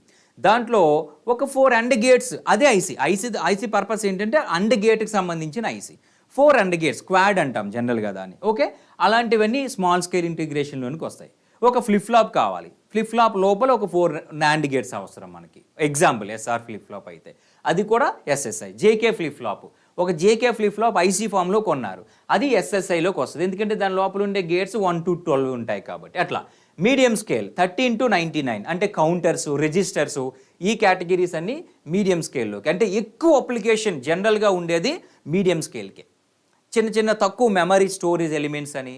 దాంట్లో ఒక 4 AND గేట్స్, అదే ఐసీ పర్పస్ ఏంటంటే AND గేట్కి సంబంధించిన ఐసీ, 4 AND గేట్స్, క్వాడ్ అంటాం జనరల్గా దాన్ని. ఓకే, అలాంటివన్నీ స్మాల్ స్కేల్ ఇంటిగ్రేషన్లోనికి వస్తాయి. ఒక ఫ్లిప్ ఫ్లాప్ కావాలి, ఫ్లిప్ ఫ్లాప్ లోపల ఒక 4 NAND గేట్స్ అవసరం మనకి. ఎగ్జాంపుల్ ఎస్ఆర్ ఫ్లిప్ ఫ్లాప్ అయితే అది కూడా ఎస్ఎస్ఐ. జేకే ఫ్లిప్ ఫ్లాప్, ఒక జేకే ఫ్లిప్ ఫ్లాప్ ఐసీ ఫామ్లో కొన్నారు, అది ఎస్ఎస్ఐలోకి వస్తుంది, ఎందుకంటే దాని లోపల ఉండే గేట్స్ 1 to 12 ఉంటాయి కాబట్టి. అట్లా మీడియం స్కేల్ 13 to 99 అంటే కౌంటర్స్, రిజిస్టర్స్, ఈ కేటగిరీస్ అన్ని మీడియం స్కేల్లోకి. అంటే ఎక్కువ అప్లికేషన్ జనరల్గా ఉండేది మీడియం స్కేల్కి. చిన్న తక్కువ మెమరీ స్టోరేజ్ ఎలిమెంట్స్ అని,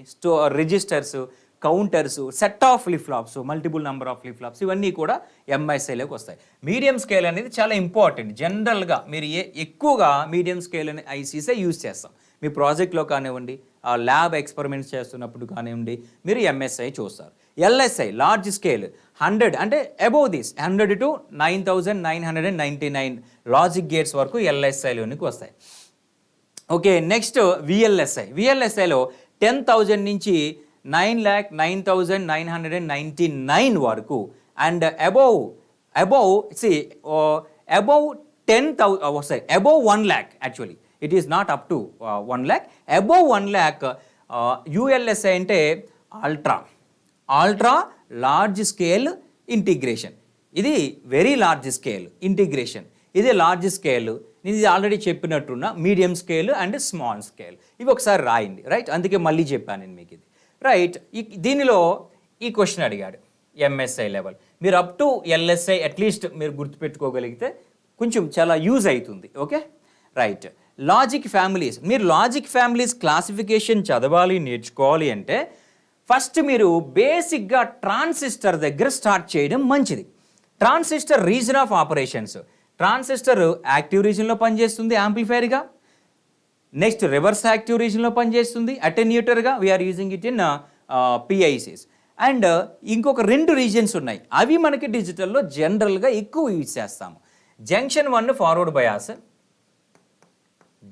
registers, counters, set of flip flops, multiple number of flip flops, ఇవన్నీ కూడా ఎంఎస్ఐలోకి వస్తాయి. మీడియం స్కేల్ అనేది చాలా ఇంపార్టెంట్. జనరల్గా మీరు ఎక్కువగా మీడియం స్కేల్ అనే ఐసీసే యూజ్ చేస్తాం. మీ ప్రాజెక్ట్లో కానివ్వండి, ల్యాబ్ ఎక్స్పెరిమెంట్స్ చేస్తున్నప్పుడు కానివ్వండి, మీరు ఎంఎస్ఐ చూస్తారు. ఎల్ఎస్ఐ లార్జ్ స్కేల్ 100 అంటే above this 100 to 9999 logic gates వరకు ఎల్ఎస్ఐలోనికి వస్తాయి. ఓకే, నెక్స్ట్ విఎల్ఎస్ఐలో 10,000 నుంచి 9,09,999 వరకు అండ్ అబోవ్ 10,000 వస్తాయి. Above 1 lakh actually it is not up to 1 lakh. Above 1 lakh ULSI అంటే అల్ట్రా లార్జ్ స్కేల్ ఇంటిగ్రేషన్. ఇది వెరీ లార్జ్ స్కేల్ ఇంటిగ్రేషన్, ఇది large scale. నేను ఇది ఆల్రెడీ చెప్పినట్టున్న medium scale and small scale. ఇవి ఒకసారి రాయండి, రైట్? అందుకే మళ్ళీ చెప్పాను నేను మీకు ఇది, రైట్? దీనిలో ఈ క్వశ్చన్ అడిగాడు ఎంఎస్ఐ లెవెల్. మీరు అప్ టు ఎల్ఎస్ఐ అట్లీస్ట్ మీరు గుర్తుపెట్టుకోగలిగితే కొంచెం చాలా యూజ్ అవుతుంది. Okay, right. లాజిక్ ఫ్యామిలీస్, మీరు లాజిక్ ఫ్యామిలీస్ క్లాసిఫికేషన్ చదవాలి, నేర్చుకోవాలి అంటే ఫస్ట్ మీరు బేసిక్గా ట్రాన్సిస్టర్ దగ్గర స్టార్ట్ చేయడం మంచిది. Transistor region of operations, transistor active రీజన్లో పనిచేస్తుంది యాంప్లిఫైర్గా. నెక్స్ట్ రివర్స్ యాక్టివ్ రీజన్లో పనిచేస్తుంది అటెన్యూటర్గా. We're using it in PICs. And ఇంకొక 2 రీజన్స్ ఉన్నాయి, అవి మనకి డిజిటల్లో జనరల్గా ఎక్కువ యూజ్ చేస్తాము. Junction 1 forward bias,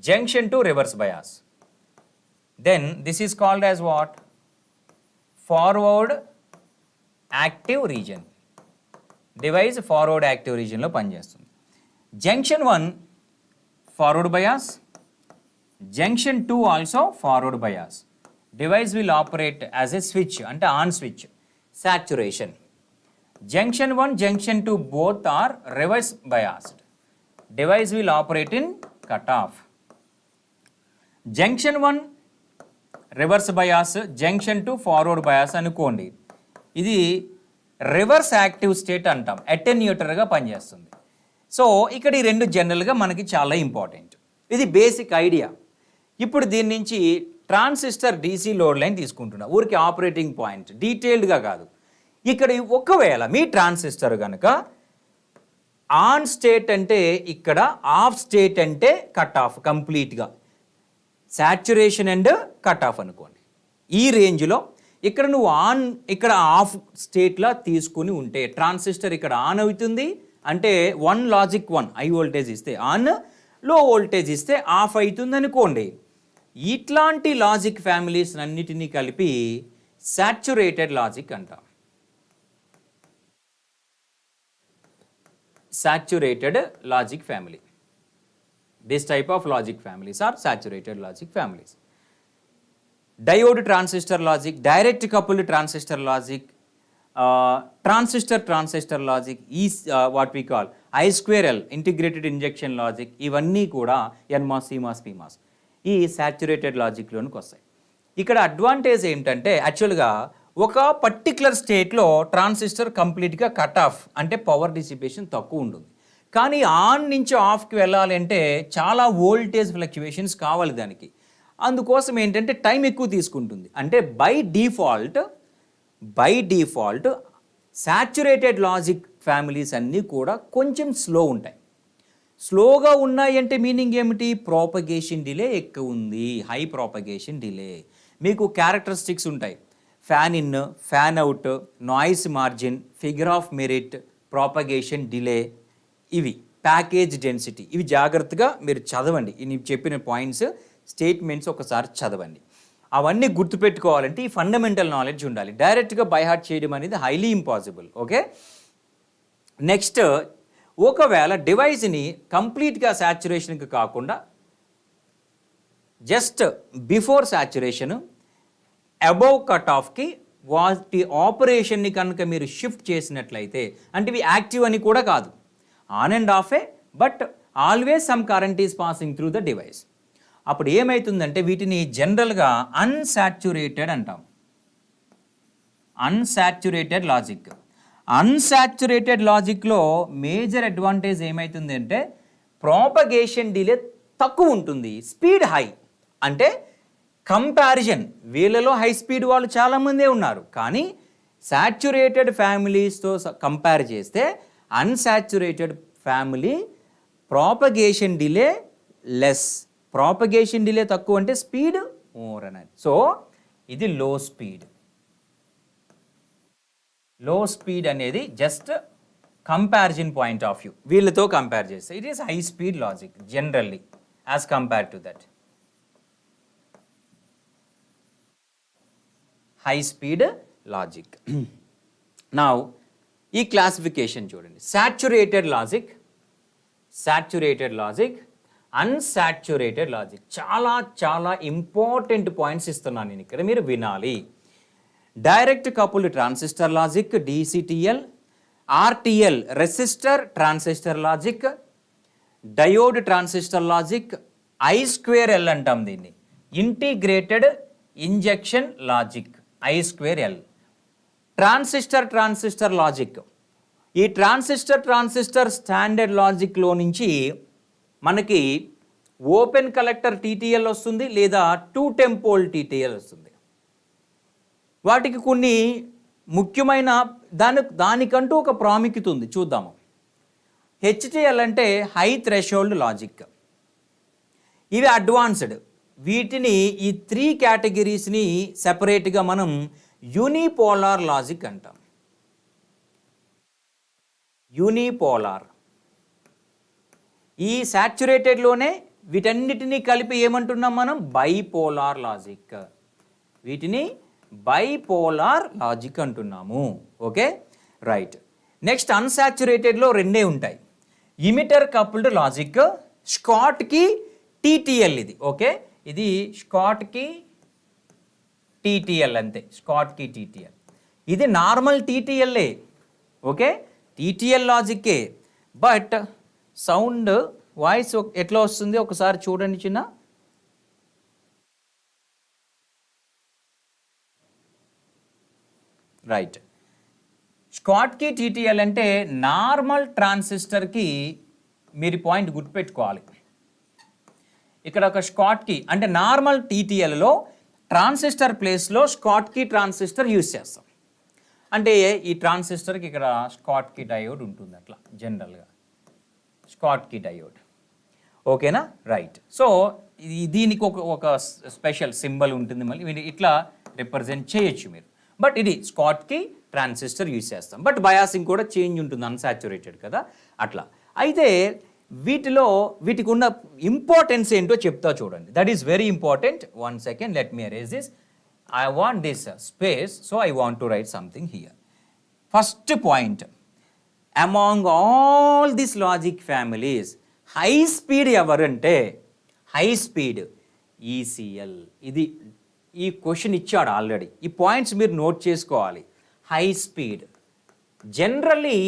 junction 2 reverse bias. Then this is called as what? Forward active region. Device forward active రీజన్లో పనిచేస్తుంది. Junction 1 forward bias, junction 2 also forward bias. Device will operate as a switch అంటే on switch. Saturation, junction 1 junction 2 both are reverse biased. Device will operate in cut off. Junction 1 reverse bias, junction 2 forward bias అనుకోండి. ఇది reverse active state అంటాం, అటెన్యూటర్గా పనిచేస్తుంది. So ఇక్కడ ఈ 2 జనరల్గా మనకి చాలా ఇంపార్టెంట్. ఇది బేసిక్ ఐడియా. ఇప్పుడు దీని నుంచి ట్రాన్సిస్టర్ డీసీ లోడ్ లైన్ తీసుకుంటున్నా, ఊరికి ఆపరేటింగ్ పాయింట్, డీటెయిల్డ్గా కాదు. ఇక్కడ ఒకవేళ మీ ట్రాన్సిస్టర్ కనుక ఆన్ స్టేట్ అంటే ఇక్కడ, ఆఫ్ స్టేట్ అంటే కట్ ఆఫ్ కంప్లీట్గా, సాచురేషన్ అండ్ కట్ ఆఫ్ అనుకోండి. ఈ రేంజ్లో ఇక్కడ నువ్వు ఆన్, ఇక్కడ ఆఫ్ స్టేట్లా తీసుకుని ఉంటే ట్రాన్సిస్టర్ ఇక్కడ ఆన్ అవుతుంది అంటే 1 లాజిక్ 1 హై వోల్టేజ్ ఇస్తే ఆన్, లో వోల్టేజ్ ఇస్తే ఆఫ్ అవుతుంది అనుకోండి. ఇట్లాంటి లాజిక్ ఫ్యామిలీస్ అన్నిటినీ కలిపి సాచురేటెడ్ లాజిక్ అంటాం. Saturated logic family. This type of logic families are saturated logic families. Diode transistor logic, direct coupled transistor logic, transistor logic is what we call I2L integrated injection logic. ఇవన్నీ కూడా NMOS, CMOS, PMOS ఈ saturated లాజిక్లోనికి వస్తాయి. ఇక్కడ advantage ఏంటంటే యాక్చువల్గా ఒక particular స్టేట్లో transistor కంప్లీట్గా కట్ ఆఫ్ అంటే పవర్ డిసిపేషన్ తక్కువ ఉంటుంది. కానీ ఆన్ నుంచి ఆఫ్కి వెళ్ళాలంటే చాలా వోల్టేజ్ ఫ్లక్చువేషన్స్ కావాలి దానికి. అందుకోసం ఏంటంటే టైం ఎక్కువ తీసుకుంటుంది. అంటే by default saturated logic families అన్నీ కూడా కొంచెం స్లో ఉంటాయి. స్లోగా ఉన్నాయి అంటే మీనింగ్ ఏమిటి? ప్రాపగేషన్ డిలే ఎక్కువ ఉంది, హై ప్రాపగేషన్ డిలే. మీకు క్యారెక్టరిస్టిక్స్ ఉంటాయి, fan in, fan out, noise margin, figure of merit, propagation delay, ఇవి ప్యాకేజ్ డెన్సిటీ. ఇవి జాగ్రత్తగా మీరు చదవండి. నేను చెప్పిన పాయింట్స్, స్టేట్మెంట్స్ ఒకసారి చదవండి. అవన్నీ గుర్తుపెట్టుకోవాలంటే ఈ ఫండమెంటల్ నాలెడ్జ్ ఉండాలి. డైరెక్ట్గా బై హార్ట్ చేయడం అనేది హైలీ ఇంపాసిబుల్. ఓకే, నెక్స్ట్ ఒకవేళ డివైస్ని కంప్లీట్గా సాచురేషన్కి కాకుండా just before saturation above cut ఆఫ్కి వాటి ఆపరేషన్ని కనుక మీరు షిఫ్ట్ చేసినట్లయితే, అంటే ఇవి యాక్టివ్ అని కూడా కాదు, ఆన్ అండ్ ఆఫే, but always some current is passing through the device. అప్పుడు ఏమవుతుందంటే వీటిని జనరల్గా అన్సాచురేటెడ్ అంటాం. Unsaturated logic. అన్సాచురేటెడ్ లాజిక్లో మేజర్ అడ్వాంటేజ్ ఏమవుతుంది అంటే ప్రాపగేషన్ డిలే తక్కువ ఉంటుంది, స్పీడ్ హై. అంటే కంపారిజన్, వీళ్ళలో హై స్పీడ్ వాళ్ళు చాలామందే ఉన్నారు, కానీ సాచ్యురేటెడ్ ఫ్యామిలీస్తో కంపేర్ చేస్తే unsaturated family propagation delay less, propagation delay తక్కువ అంటే స్పీడ్ మోర్ అనేది. సో ఇది లో స్పీడ్. లో స్పీడ్ అనేది just comparison point of view, వీళ్ళతో కంపేర్ చేస్తే it is high speed logic generally as compare to that. High speed logic. Now ఈ classification చూడండి, saturated logic, saturated logic, unsaturated logic. చాలా చాలా important points ఇస్తున్నాను నేను ఇక్కడ, మీరు వినాలి. Direct coupled transistor logic DCTL, RTL resistor transistor logic, diode transistor logic, I2L అంటాం దీన్ని, integrated injection logic I2L, transistor logic. ఈ ట్రాన్సిస్టర్ స్టాండర్డ్ లాజిక్లో నుంచి మనకి ఓపెన్ కలెక్టర్ TTL వస్తుంది, లేదా 2 టెంపోల్ TTL వస్తుంది. వాటికి కొన్ని ముఖ్యమైన దానికంటూ ఒక ప్రాముఖ్యత ఉంది, చూద్దాము. HTL అంటే హై థ్రెషోల్డ్ లాజిక్, ఇవి అడ్వాన్స్డ్. వీటిని ఈ 3 కేటగిరీస్ని సెపరేట్గా మనం యూనిపోలార్ లాజిక్ అంటాం. యూనిపోలార్. ఈ సాచ్యురేటెడ్లోనే వీటన్నిటినీ కలిపి ఏమంటున్నాం మనం, బైపోలార్ లాజిక్. వీటిని బైపోలార్ లాజిక్ అంటున్నాము. Okay, right. నెక్స్ట్ అన్సాచ్యురేటెడ్లో 2 ఉంటాయి, emitter coupled logic, Schottky TTL. ఇది ఓకే, ఇది స్కాట్కి TTL అంతే, స్కాట్కి TTL. ఇది నార్మల్ TTLఏ, ఓకే, TTL లాజిక్కే. బట్ సౌండ్ వాయిస్ ఎట్లా వస్తుంది ఒకసారి చూడండి చిన్న. రైట్. స్కాట్కి TTL అంటే నార్మల్ ట్రాన్సిస్టర్కి, మీరు పాయింట్ గుర్తుపెట్టుకోవాలి. ఇక్కడ ఒక స్కాట్కి అంటే నార్మల్ TTLలో ట్రాన్సిస్టర్ ప్లేస్లో స్కాట్కి ట్రాన్సిస్టర్ యూజ్ చేస్తాం. అంటే ఈ ట్రాన్సిస్టర్కి ఇక్కడ స్కాట్కి డయోడ్ ఉంటుంది, అట్లా జనరల్గా స్కాట్కి డయోడ్. ఓకేనా, రైట్. సో దీనికి ఒక స్పెషల్ సింబల్ ఉంటుంది, మళ్ళీ ఇట్లా రిప్రజెంట్ చేయొచ్చు మీరు. బట్ ఇది స్కాట్కి ట్రాన్సిస్టర్ యూజ్ చేస్తాం, బట్ బయాసింగ్ కూడా చేంజ్ ఉంటుంది, అన్సాచ్యురేటెడ్ కదా అట్లా. అయితే వీటికి ఉన్న ఇంపార్టెన్స్ ఏంటో చెప్తా చూడండి. That is very important. 1 second, let me arrange this. I want this space, so I want to write something here. First point, among all these logic families, high speed evarante, high speed ECL. ఇది ఈ question ఇచ్చాడు already, ఈ points మీరు note చేసుకోవాలి. High speed generally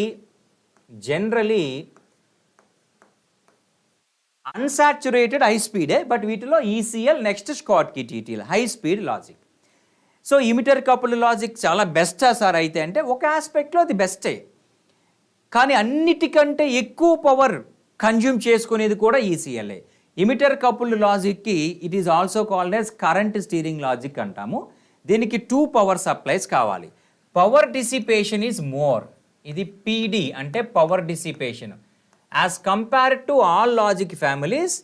unsaturated high స్పీడే, but వీటిలో ECL, next Schottky TTL, high speed logic. So emitter coupled logic చాలా బెస్టా సార్ అయితే అంటే ఒక ఆస్పెక్ట్లో అది బెస్టే, కానీ అన్నిటికంటే ఎక్కువ పవర్ కన్జ్యూమ్ చేసుకునేది కూడా ECLఏ. ఇమిటర్ కపుల్డ్ లాజిక్కి it is also called as current steering logic అంటాము. దీనికి 2 పవర్ సప్లైస్ కావాలి. పవర్ డిసిపేషన్ ఈజ్ మోర్, ఇది PD అంటే power dissipation. As compared to all logic families,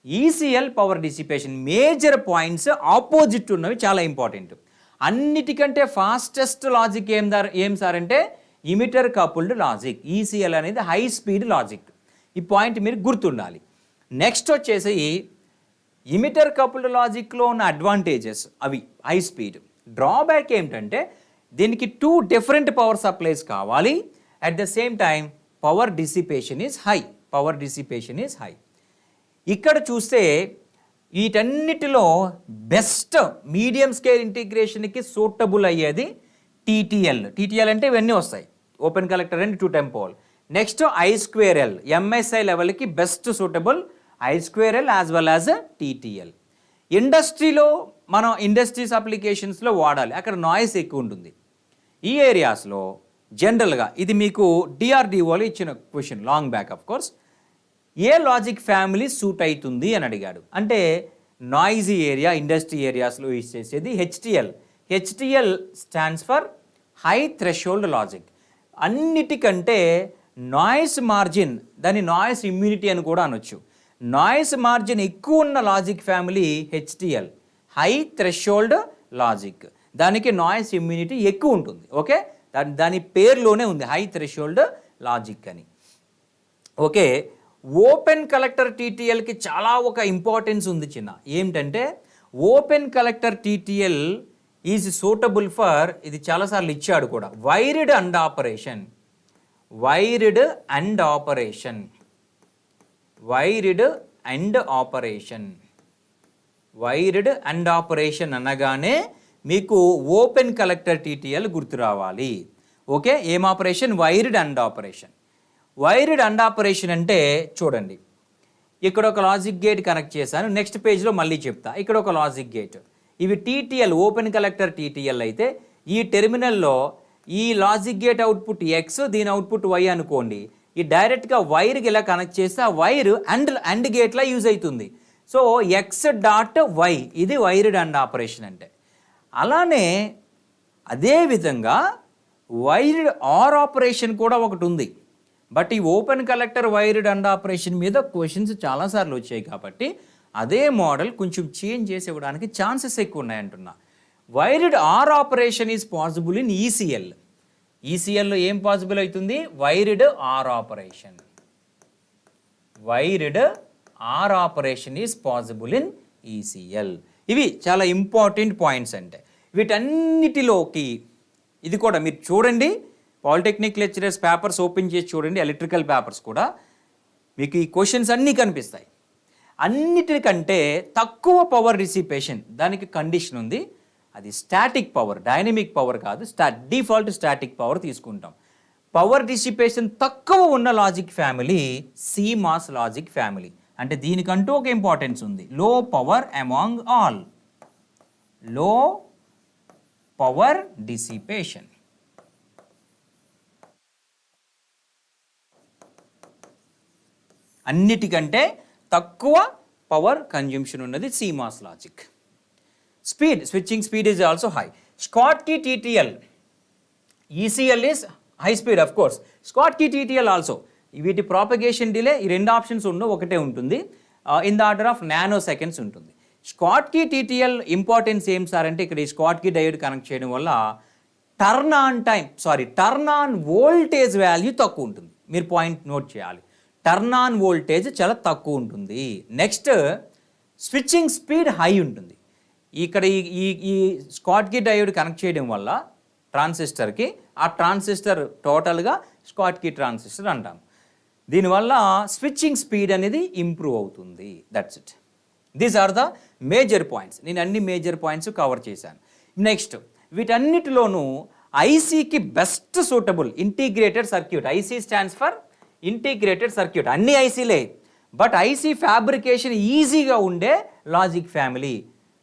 ECL power dissipation. Major points opposite ఉన్నవి చాలా important. అన్నిటికంటే fastest logic ఏం sir అంటే ఇమిటర్ కపుల్డ్ లాజిక్. ECL అనేది హై స్పీడ్ లాజిక్, ఈ పాయింట్ మీరు గుర్తుండాలి. నెక్స్ట్ వచ్చేసి ఇమిటర్ కపుల్డ్ లాజిక్లో ఉన్న అడ్వాంటేజెస్ అవి హై స్పీడ్. డ్రాబ్యాక్ ఏమిటంటే దీనికి 2 డిఫరెంట్ పవర్ సప్లైస్ కావాలి. At the same time power dissipation is high. ఇక్కడ చూస్తే వీటన్నిటిలో బెస్ట్ మీడియం స్కేల్ ఇంటిగ్రేషన్కి సూటబుల్ అయ్యేది TTL అంటే ఇవన్నీ వస్తాయి, open collector and 2 totem pole. Next I2L, MSI లెవెల్కి best suitable I2L as well as TTL. ఇండస్ట్రీలో మనం ఇండస్ట్రీస్ అప్లికేషన్స్లో వాడాలి, అక్కడ నాయిస్ ఎక్కువ ఉంటుంది. ఈ ఏరియాస్లో జనరల్గా ఇది మీకు DRDOలో ఇచ్చిన question long back of course, A logic family suit అవుతుంది అని అడిగాడు. అంటే నాయిజీ ఏరియా, ఇండస్ట్రీ ఏరియాస్లో యూజ్ చేసేది HTL. HTL stands for high threshold logic. అన్నిటికంటే నాయిస్ మార్జిన్, దాని నాయిస్ ఇమ్యూనిటీ అని కూడా అనొచ్చు. నాయిస్ మార్జిన్ ఎక్కువ ఉన్న logic family HTL, high threshold logic. దానికి నాయిస్ ఇమ్యూనిటీ ఎక్కువ ఉంటుంది. ఓకే, దాని పేరులోనే ఉంది హై థ్రెషోల్డ్ లాజిక్ అని. ఓకే, ఓపెన్ కలెక్టర్ టీటీఎల్కి చాలా ఒక ఇంపార్టెన్స్ ఉంది చిన్న. ఏమిటంటే open collector TTL is suitable for, ఇది చాలాసార్లు ఇచ్చాడు కూడా, wired and operation. Wired and operation, wired and operation. Wired and operation అనగానే మీకు ఓపెన్ కలెక్టర్ టీటీఎల్ గుర్తు రావాలి. ఓకే, ఏం operation? Wired and operation. Wired and operation అంటే చూడండి, ఇక్కడ ఒక లాజిక్ గేట్ కనెక్ట్ చేశాను, నెక్స్ట్ పేజ్లో మళ్ళీ చెప్తా. ఇక్కడ ఒక లాజిక్ గేట్, ఇవి టీటీఎల్, ఓపెన్ కలెక్టర్ టీటీఎల్ అయితే ఈ టెర్మినల్లో ఈ లాజిక్ గేట్ అవుట్పుట్ ఎక్స్, దీని అవుట్పుట్ వై అనుకోండి. ఈ డైరెక్ట్గా వైర్కి ఇలా కనెక్ట్ చేస్తే ఆ వైర్ అండ్ గేట్లా యూజ్ అవుతుంది. సో ఎక్స్ డాట్ వై, ఇది వైర్డ్ అండ్ ఆపరేషన్ అంటే. అలానే అదేవిధంగా వైర్డ్ ఆర్ ఆపరేషన్ కూడా ఒకటి ఉంది. బట్ ఈ open collector wired and operation మీద క్వశ్చన్స్ చాలాసార్లు వచ్చాయి కాబట్టి అదే మోడల్ కొంచెం చేంజ్ చేసి ఇవ్వడానికి ఛాన్సెస్ ఎక్కువ ఉన్నాయంటున్నా. Wired or operation is possible in ECL. ఈసీఎల్లో ఏం పాసిబుల్ అవుతుంది? Wired or operation. Wired or operation is possible in ECL. ఇవి చాలా ఇంపార్టెంట్ పాయింట్స్. అంటే వీటన్నిటిలోకి ఇది కూడా మీరు చూడండి, పాలిటెక్నిక్ లెక్చరర్స్ పేపర్స్ ఓపెన్ చేసి చూడండి, ఎలక్ట్రికల్ పేపర్స్ కూడా, మీకు ఈ క్వశ్చన్స్ అన్నీ కనిపిస్తాయి. అన్నిటికంటే తక్కువ పవర్ డిసిపేషన్, దానికి కండిషన్ ఉంది. అది స్టాటిక్ పవర్, డైనమిక్ పవర్ కాదు, డిఫాల్ట్ స్టాటిక్ పవర్ తీసుకుంటాం. పవర్ డిసిపేషన్ తక్కువ ఉన్న logic family CMOS logic family. అంటే దీనికంటూ ఒక ఇంపార్టెన్స్ ఉంది. Low power among all, low power dissipation. అన్నిటికంటే తక్కువ పవర్ కన్జ్యూమ్షన్ ఉన్నది CMOS logic. Speed, switching speed is also high. Schottky TTL, ECL is high speed of course, Schottky TTL also. వీటి propagation delay, ఈ రెండు options ఉండవు, ఒకటే ఉంటుంది. In the order of nano seconds ఉంటుంది. స్కాట్కీ టీటీఎల్ ఇంపార్టెన్స్ ఏం sir అంటే, ఇక్కడ ఈ స్కాట్కీ డయోడ్ కనెక్ట్ చేయడం వల్ల టర్న్ ఆన్ వోల్టేజ్ వాల్యూ తక్కువ ఉంటుంది. మీరు పాయింట్ నోట్ చేయాలి, టర్న్ ఆన్ వోల్టేజ్ చాలా తక్కువ ఉంటుంది. నెక్స్ట్ స్విచ్చింగ్ స్పీడ్ హై ఉంటుంది. ఇక్కడ ఈ స్కాట్కీ డయోడ్ కనెక్ట్ చేయడం వల్ల ట్రాన్సిస్టర్కి, ఆ ట్రాన్సిస్టర్ టోటల్గా స్కాట్కీ ట్రాన్సిస్టర్ అంటాం. దీనివల్ల స్విచ్చింగ్ స్పీడ్ అనేది ఇంప్రూవ్ అవుతుంది. That's it. These are the major points. నేను అన్ని మేజర్ పాయింట్స్ కవర్ చేశాను. నెక్స్ట్ వీటన్నిటిలోనూ ఐసీకి best suitable integrated circuit. IC stands for integrated circuit. అన్ని ఐసీలే, బట్ ఐసీ ఫ్యాబ్రికేషన్ ఈజీగా ఉండే లాజిక్ ఫ్యామిలీ.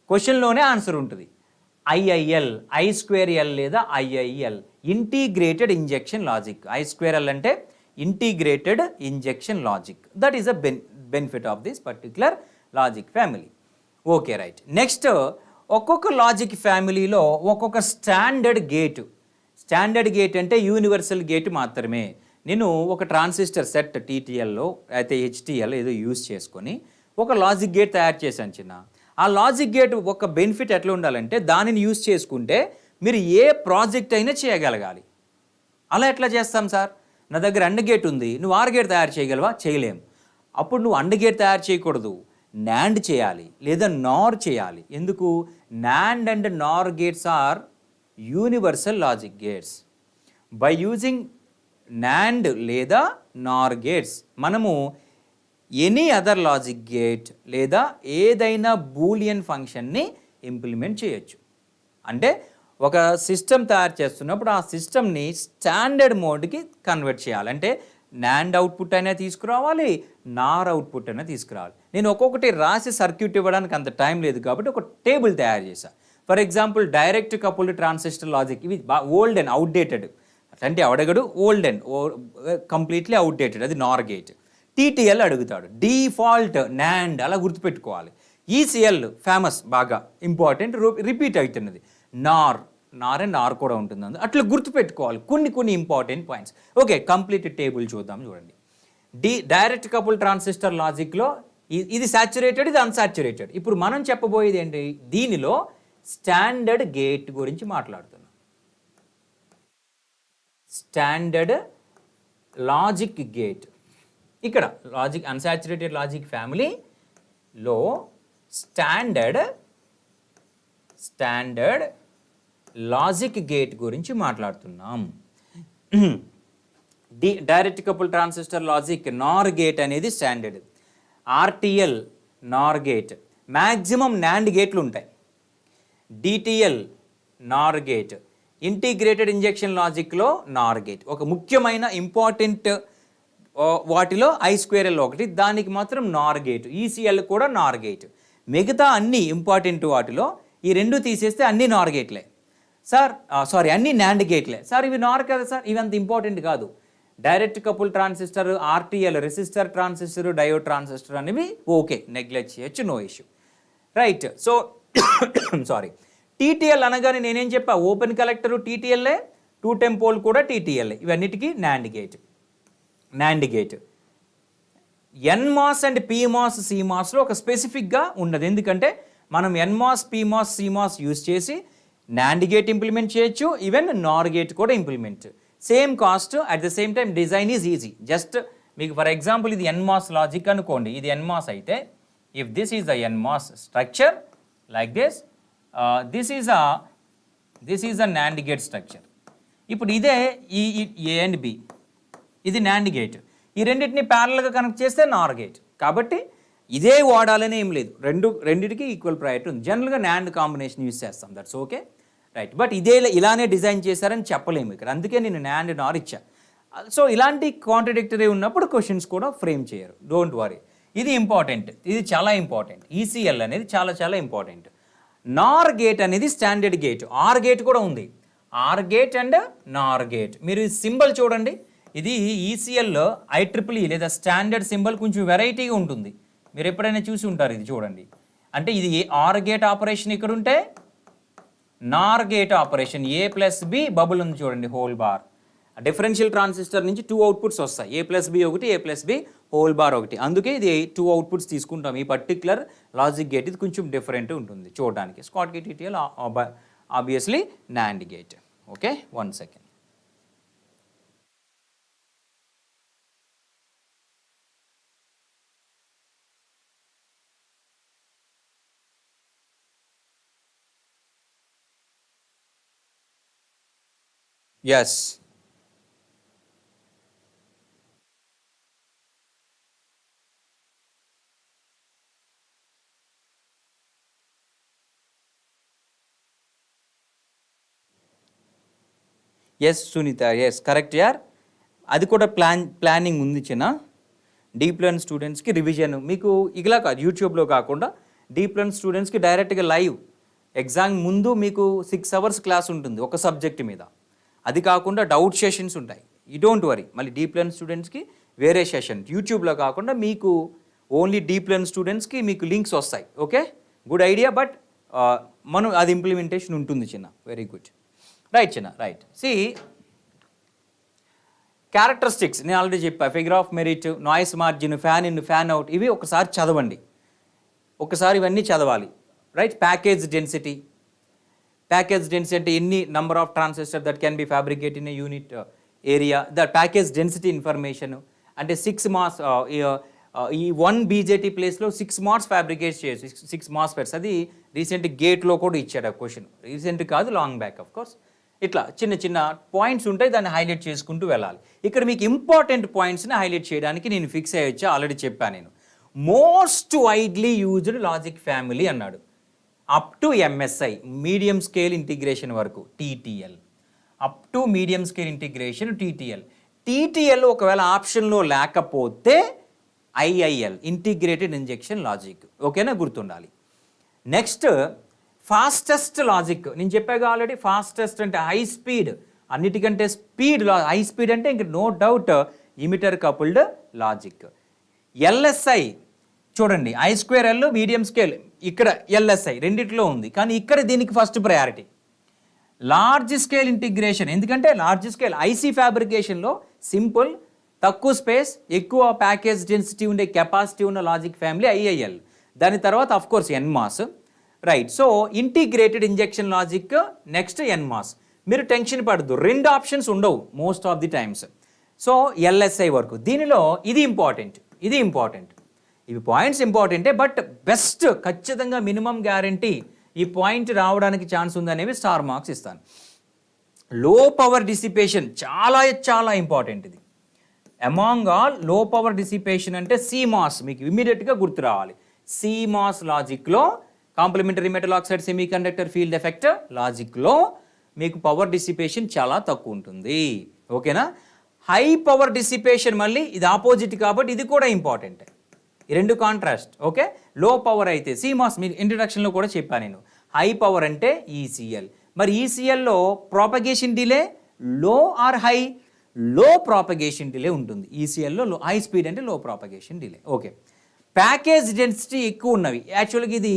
క్వశ్చన్లోనే ఆన్సర్ ఉంటుంది. ఐఐఎల్, I2L లేదా IIL, integrated injection logic. I2L అంటే integrated injection logic. That is a benefit of this particular logic family. Okay, right. Next ఒక్కొక్క logic ఫ్యామిలీలో ఒక్కొక్క స్టాండర్డ్ గేటు. స్టాండర్డ్ గేట్ అంటే యూనివర్సల్ గేట్ మాత్రమే. నేను ఒక ట్రాన్సిస్టర్ సెట్ టీటీఎల్లో అయితే హెచ్టిఎల్ ఏదో యూజ్ చేసుకొని ఒక లాజిక్ గేట్ తయారు చేశాను చిన్న. ఆ లాజిక్ గేట్ ఒక బెనిఫిట్ ఎట్లా ఉండాలంటే, దానిని యూజ్ చేసుకుంటే మీరు ఏ ప్రాజెక్ట్ అయినా చేయగలగాలి. అలా ఎట్లా చేస్తాం సార్? నా దగ్గర అండ్ గేట్ ఉంది, నువ్వు ఆర్ గేట్ తయారు చేయగలవా? చేయలేము. అప్పుడు నువ్వు అండ్ గేట్ తయారు చేయకూడదు, నాండ్ చేయాలి లేదా నార్ చేయాలి. ఎందుకు? NAND and NOR gates are universal logic gates. By using NAND లేదా నార్ గేట్స్ మనము ఎనీ అదర్ లాజిక్ గేట్ లేదా ఏదైనా బూలియన్ ఫంక్షన్ని ఇంప్లిమెంట్ చేయొచ్చు. అంటే ఒక సిస్టమ్ తయారు చేస్తున్నప్పుడు ఆ సిస్టమ్ని స్టాండర్డ్ మోడ్కి కన్వర్ట్ చేయాలి. అంటే నాండ్ అవుట్పుట్ అయినా తీసుకురావాలి, నార్ అవుట్పుట్ అయినా తీసుకురావాలి. నేను ఒక్కొక్కటి రాసి సర్క్యూట్ ఇవ్వడానికి అంత టైం లేదు కాబట్టి ఒక టేబుల్ తయారు చేశాను. For example direct coupled transistor logic, ఇవి ఓల్డ్ అండ్ అవుట్డేటెడ్. అంటే అడగడు, ఓల్డ్ అండ్ కంప్లీట్లీ అవుట్డేటెడ్, అది నార్ గేట్. టీటీఎల్ అడుగుతాడు, డిఫాల్ట్ నాండ్, అలా గుర్తుపెట్టుకోవాలి. ఈసీఎల్ ఫేమస్, బాగా ఇంపార్టెంట్, రిపీట్ అవుతున్నది. నార్ అండ్ నార్ కూడా ఉంటుంది. అట్లా గుర్తుపెట్టుకోవాలి కొన్ని important points. Okay, complete table చూద్దాం. చూడండి, డైరెక్ట్ కపుల్ ట్రాన్సిస్టర్ లాజిక్లో ఇది సాచురేటెడ్, ఇది అన్సాచురేటెడ్. ఇప్పుడు మనం చెప్పబోయేది ఏంటి, దీనిలో స్టాండర్డ్ గేట్ గురించి మాట్లాడుతున్నాం. Standard logic gate. ఇక్కడ లాజిక్ అన్సాచురేటెడ్ లాజిక్ ఫ్యామిలీలో స్టాండర్డ్ లాజిక్ గేట్ గురించి మాట్లాడుతున్నాం. డైరెక్ట్ కపుల్ ట్రాన్సిస్టర్ లాజిక్ నార్ గేట్ అనేది స్టాండర్డ్. ఆర్టీఎల్ నార్ గేట్, మ్యాక్సిమం నాండ్ గేట్లు ఉంటాయి. డిటిఎల్ నార్ గేట్, ఇంటిగ్రేటెడ్ ఇంజెక్షన్ లాజిక్లో నార్ గేట్. ఒక ముఖ్యమైన ఇంపార్టెంట్ వాటిలో I2L ఒకటి, దానికి మాత్రం నార్ గేట్. ఈసీఎల్ కూడా నార్ గేట్. మిగతా అన్ని ఇంపార్టెంట్ వాటిలో ఈ రెండు తీసేస్తే అన్ని నార్ గేట్లే సార్. అన్ని నాండ్ గేట్లే సార్. ఇవి నార్ కదా సార్, ఇవి అంత ఇంపార్టెంట్ కాదు. Direct couple transistor, RTL resistor transistor, diode transistor అనేవి ఓకే, నెగ్లెక్ట్ చేయొచ్చు, no issue, right. So TTL అనగానే నేనేం చెప్పా, ఓపెన్ కలెక్టరు టీటీఎల్ఏ, 2 టెంపోల్ కూడా టీటీఎల్ఏ. ఇవన్నిటికీ NAND gate. NMOS and PMOS సీమాస్లో ఒక స్పెసిఫిక్గా ఉండదు. ఎందుకంటే మనం ఎన్మాస్, పీమాస్, సీమాస్ యూజ్ చేసి నాండ్ గేట్ ఇంప్లిమెంట్ చేయొచ్చు, ఈవెన్ నార్ గేట్ కూడా implement. Same cost, at the same time design is easy. Just మీకు ఫర్ ఎగ్జాంపుల్ ఇది ఎన్మాస్ లాజిక్ అనుకోండి. ఇది ఎన్మాస్ అయితే, if this is the NMOS structure like this is a NAND gate structure. ఇప్పుడు ఇదే ఈ A and B, ఇది NAND gate. ఈ రెండింటిని ప్యారల్గా కనెక్ట్ చేస్తే నార్ గేట్. కాబట్టి ఇదే వాడాలని ఏం లేదు, రెండింటికి ఈక్వల్ ప్రయారిటీ ఉంది. జనరల్గా నాండ్ కాంబినేషన్ యూజ్ చేస్తాం, దట్స్ ఓకే, రైట్. బట్ ఇలానే డిజైన్ చేశారని చెప్పలేము ఇక్కడ, అందుకే నేను నాండ్ నార్ ఇచ్చా. సో ఇలాంటి కాంట్రడిక్టరీ ఉన్నప్పుడు క్వశ్చన్స్ కూడా ఫ్రేమ్ చేయరు, డోంట్ వరీ. ఇది ఇంపార్టెంట్, ఇది చాలా ఇంపార్టెంట్. ఈసీఎల్ అనేది చాలా ఇంపార్టెంట్. నార్ గేట్ అనేది స్టాండర్డ్ గేట్. ఆర్ గేట్ కూడా ఉంది, or gate and Nar gate. మీరు సింబల్ చూడండి, ఇది ఈసీఎల్లో IEEE లేదా స్టాండర్డ్ సింబల్ కొంచెం వెరైటీగా ఉంటుంది. మీరు ఎప్పుడైనా చూసి ఉంటారు, ఇది చూడండి. అంటే ఇది ఆర్ గేట్ ఆపరేషన్ ఇక్కడ ఉంటే, నార్ గేట్ ఆపరేషన్ A+B బబుల్ ఉంది చూడండి, హోల్ బార్. డిఫరెన్షియల్ ట్రాన్సిస్టర్ నుంచి 2 అవుట్పుట్స్ వస్తాయి, A+B ఒకటి, A+B హోల్ బార్ ఒకటి. అందుకే ఇది 2 అవుట్పుట్స్ తీసుకుంటాం. ఈ పర్టిక్యులర్ లాజిక్ గేట్ ఇది కొంచెం డిఫరెంట్ ఉంటుంది చూడడానికి. Schottky gate TTL obviously NAND gate. Okay, 1 second. Yes, Sunitha, yes correct యార్. అది కూడా ప్లానింగ్ ఉంది చిన్న. డీప్ లెర్న్ స్టూడెంట్స్కి రివిజన్ మీకు ఇలా కాదు, యూట్యూబ్లో కాకుండా డీప్ లెర్న్ స్టూడెంట్స్కి డైరెక్ట్గా లైవ్ ఎగ్జామ్ ముందు మీకు 6 అవర్స్ క్లాస్ ఉంటుంది ఒక సబ్జెక్ట్ మీద. అది కాకుండా డౌట్ సెషన్స్ ఉంటాయి. You don't worry. మళ్ళీ డీప్ లెర్న్ స్టూడెంట్స్కి వేరే సెషన్ యూట్యూబ్లో కాకుండా మీకు ఓన్లీ డీప్ లెర్న్ స్టూడెంట్స్కి మీకు లింక్స్ వస్తాయి. Okay, good idea. బట్ మనం అది ఇంప్లిమెంటేషన్ ఉంటుంది చిన్న. వెరీ గుడ్, రైట్ చిన్న, రైట్. సి క్యారెక్టరిస్టిక్స్ నేను ఆల్రెడీ చెప్పా. Figure of merit, noise margin, fan in, fan out, ఇవి ఒకసారి చదవండి. ఒకసారి ఇవన్నీ చదవాలి, రైట్. ప్యాకేజ్ డెన్సిటీ అంటే ఎన్ని number of transistor that can be fabricate in a unit area. The package density information అంటే 6 మాస్, ఈ 1 BJT ప్లేస్లో 6 మాస్ ఫ్యాబ్రికేట్ చేయొచ్చు, 6 MOSFETs. అది రీసెంట్ గేట్లో కూడా ఇచ్చాడు ఆ క్వశ్చన్. రీసెంట్ కాదు, లాంగ్ బ్యాక్ ఆఫ్ కోర్స్. ఇట్లా చిన్న పాయింట్స్ ఉంటాయి, దాన్ని హైలైట్ చేసుకుంటూ వెళ్ళాలి. ఇక్కడ మీకు ఇంపార్టెంట్ పాయింట్స్ని హైలైట్ చేయడానికి నేను ఫిక్స్ అయ్యొచ్చా, ఆల్రెడీ చెప్పాను నేను. Most widely used logic family అన్నాడు, up to MSI medium scale integration వరకు, TTL. Up to medium scale integration TTL ఒకవేళ ఆప్షన్లో లేకపోతే IIL ఇంటిగ్రేటెడ్ ఇంజెక్షన్ లాజిక్. ఓకేనా, గుర్తుండాలి. నెక్స్ట్ ఫాస్టెస్ట్ లాజిక్ నేను చెప్పాగా ఆల్రెడీ. ఫాస్టెస్ట్ అంటే హై స్పీడ్, అన్నిటికంటే స్పీడ్. హై స్పీడ్ అంటే ఇంక no doubt emitter coupled logic. LSI చూడండి I2L మీడియం స్కేల్, ఇక్కడ LSI రెండిట్లో ఉంది, కానీ ఇక్కడ దీనికి first priority. Large scale integration, ఎందుకంటే లార్జ్ స్కేల్ ఐసీ ఫ్యాబ్రికేషన్లో సింపుల్, తక్కువ స్పేస్, ఎక్కువ ప్యాకేజ్ డెన్సిటీ ఉండే కెపాసిటీ ఉన్న లాజిక్ ఫ్యామిలీ IIL. దాని తర్వాత of course NMOS, right. So integrated injection logic next NMOS. మీరు టెన్షన్ పడద్దు, రెండు ఆప్షన్స్ ఉండవు most of the times. So LSI వరకు దీనిలో ఇది ఇంపార్టెంట్, ఇది ఇంపార్టెంట్, ఇవి పాయింట్స్ ఇంపార్టెంటే, బట్ బెస్ట్ ఖచ్చితంగా మినిమం గ్యారంటీ ఈ పాయింట్ రావడానికి ఛాన్స్ ఉందనేవి స్టార్ మార్క్స్ ఇస్తాను. లో పవర్ డిసిపేషన్ చాలా చాలా ఇంపార్టెంట్ ఇది. Among all low power dissipation అంటే CMOS మీకు ఇమీడియట్గా గుర్తు రావాలి. CMOS లాజిక్లో complementary metal oxide semiconductor field effect లాజిక్లో మీకు పవర్ డిసిపేషన్ చాలా తక్కువ ఉంటుంది. ఓకేనా? హై పవర్ డిసిపేషన్ మళ్ళీ ఇది ఆపోజిట్ కాబట్టి ఇది కూడా ఇంపార్టెంట్. ఈ రెండు కాంట్రాస్ట్. ఓకే, లో పవర్ అయితే CMOS మీరు ఇంట్రడక్షన్లో కూడా చెప్పాను నేను. హై పవర్ అంటే ECL. మరి ECLలో ప్రాపగేషన్ డిలే లో ఆర్ హై? లో ప్రాపగేషన్ డిలే ఉంటుంది ECLలో. లో హై స్పీడ్ అంటే లో propagation delay. Okay, package density ఎక్కువ ఉన్నవి. యాక్చువల్గా ఇది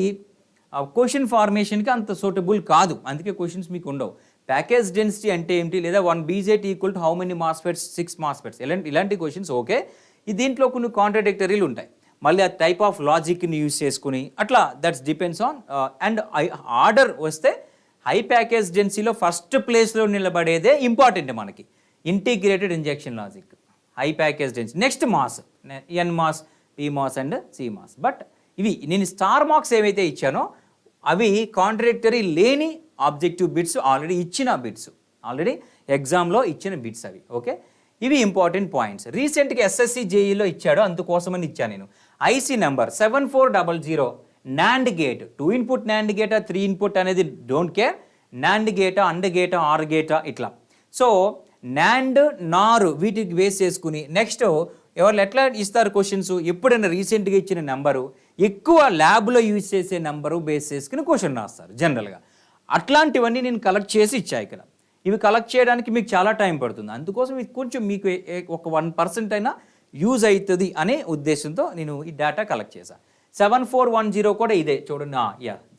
క్వశ్చన్ ఫార్మేషన్కి అంత సూటబుల్ కాదు, అందుకే క్వశ్చన్స్ మీకు ఉండవు. ప్యాకేజ్ డెన్సిటీ అంటే ఏంటి, లేదా 1 BJT equal to how many MOSFETs, 6 MOSFETs, ఇలాంటి క్వశ్చన్స్. ఓకే, దీంట్లో కొన్ని కాంట్రాడిక్టరీలు ఉంటాయి, మళ్ళీ ఆ టైప్ ఆఫ్ లాజిక్ని యూజ్ చేసుకుని అట్లా, that's depends on. And order వస్తే హై ప్యాకేజ్ డెన్సిటీలో ఫస్ట్ ప్లేస్లో నిలబడేదే ఇంపార్టెంట్ మనకి, integrated injection logic, high package density. Next mass, NMOS, PMOS and CMOS. But ఇవి నేను స్టార్ మార్క్స్ ఏవైతే ఇచ్చానో అవి కాంట్రాడిక్టరీ లేని ఆబ్జెక్టివ్ బిట్స్, ఆల్రెడీ ఇచ్చిన బిట్స్, ఆల్రెడీ ఎగ్జామ్లో ఇచ్చిన బిట్స్ అవి. ఓకే, ఇవి ఇంపార్టెంట్ పాయింట్స్. రీసెంట్గా SSC JEలో ఇచ్చాడు, అందుకోసమని ఇచ్చాను నేను. IC number 7400 NAND gate, 2 input NAND గేటా 3 input అనేది don't care, NAND గేటా, AND గేటా, OR గేటా, ఇట్లా. సో NAND NOR వీటికి బేస్ చేసుకుని నెక్స్ట్ ఎవరు ఎట్లా ఇస్తారు క్వశ్చన్స్, ఎప్పుడైనా రీసెంట్గా ఇచ్చిన నెంబరు, ఎక్కువ ల్యాబ్లో యూజ్ చేసే నెంబరు బేస్ చేసుకుని క్వశ్చన్ రాస్తారు జనరల్గా. అట్లాంటివన్నీ నేను కలెక్ట్ చేసి ఇచ్చా ఇక్కడ. ఇవి కలెక్ట్ చేయడానికి మీకు చాలా టైం పడుతుంది, అందుకోసం ఇది కొంచెం మీకు ఒక 1% అయినా యూజ్ అవుతుంది అనే ఉద్దేశంతో నేను ఈ డేటా కలెక్ట్ చేశాను. 7410 కూడా ఇదే చూడండి.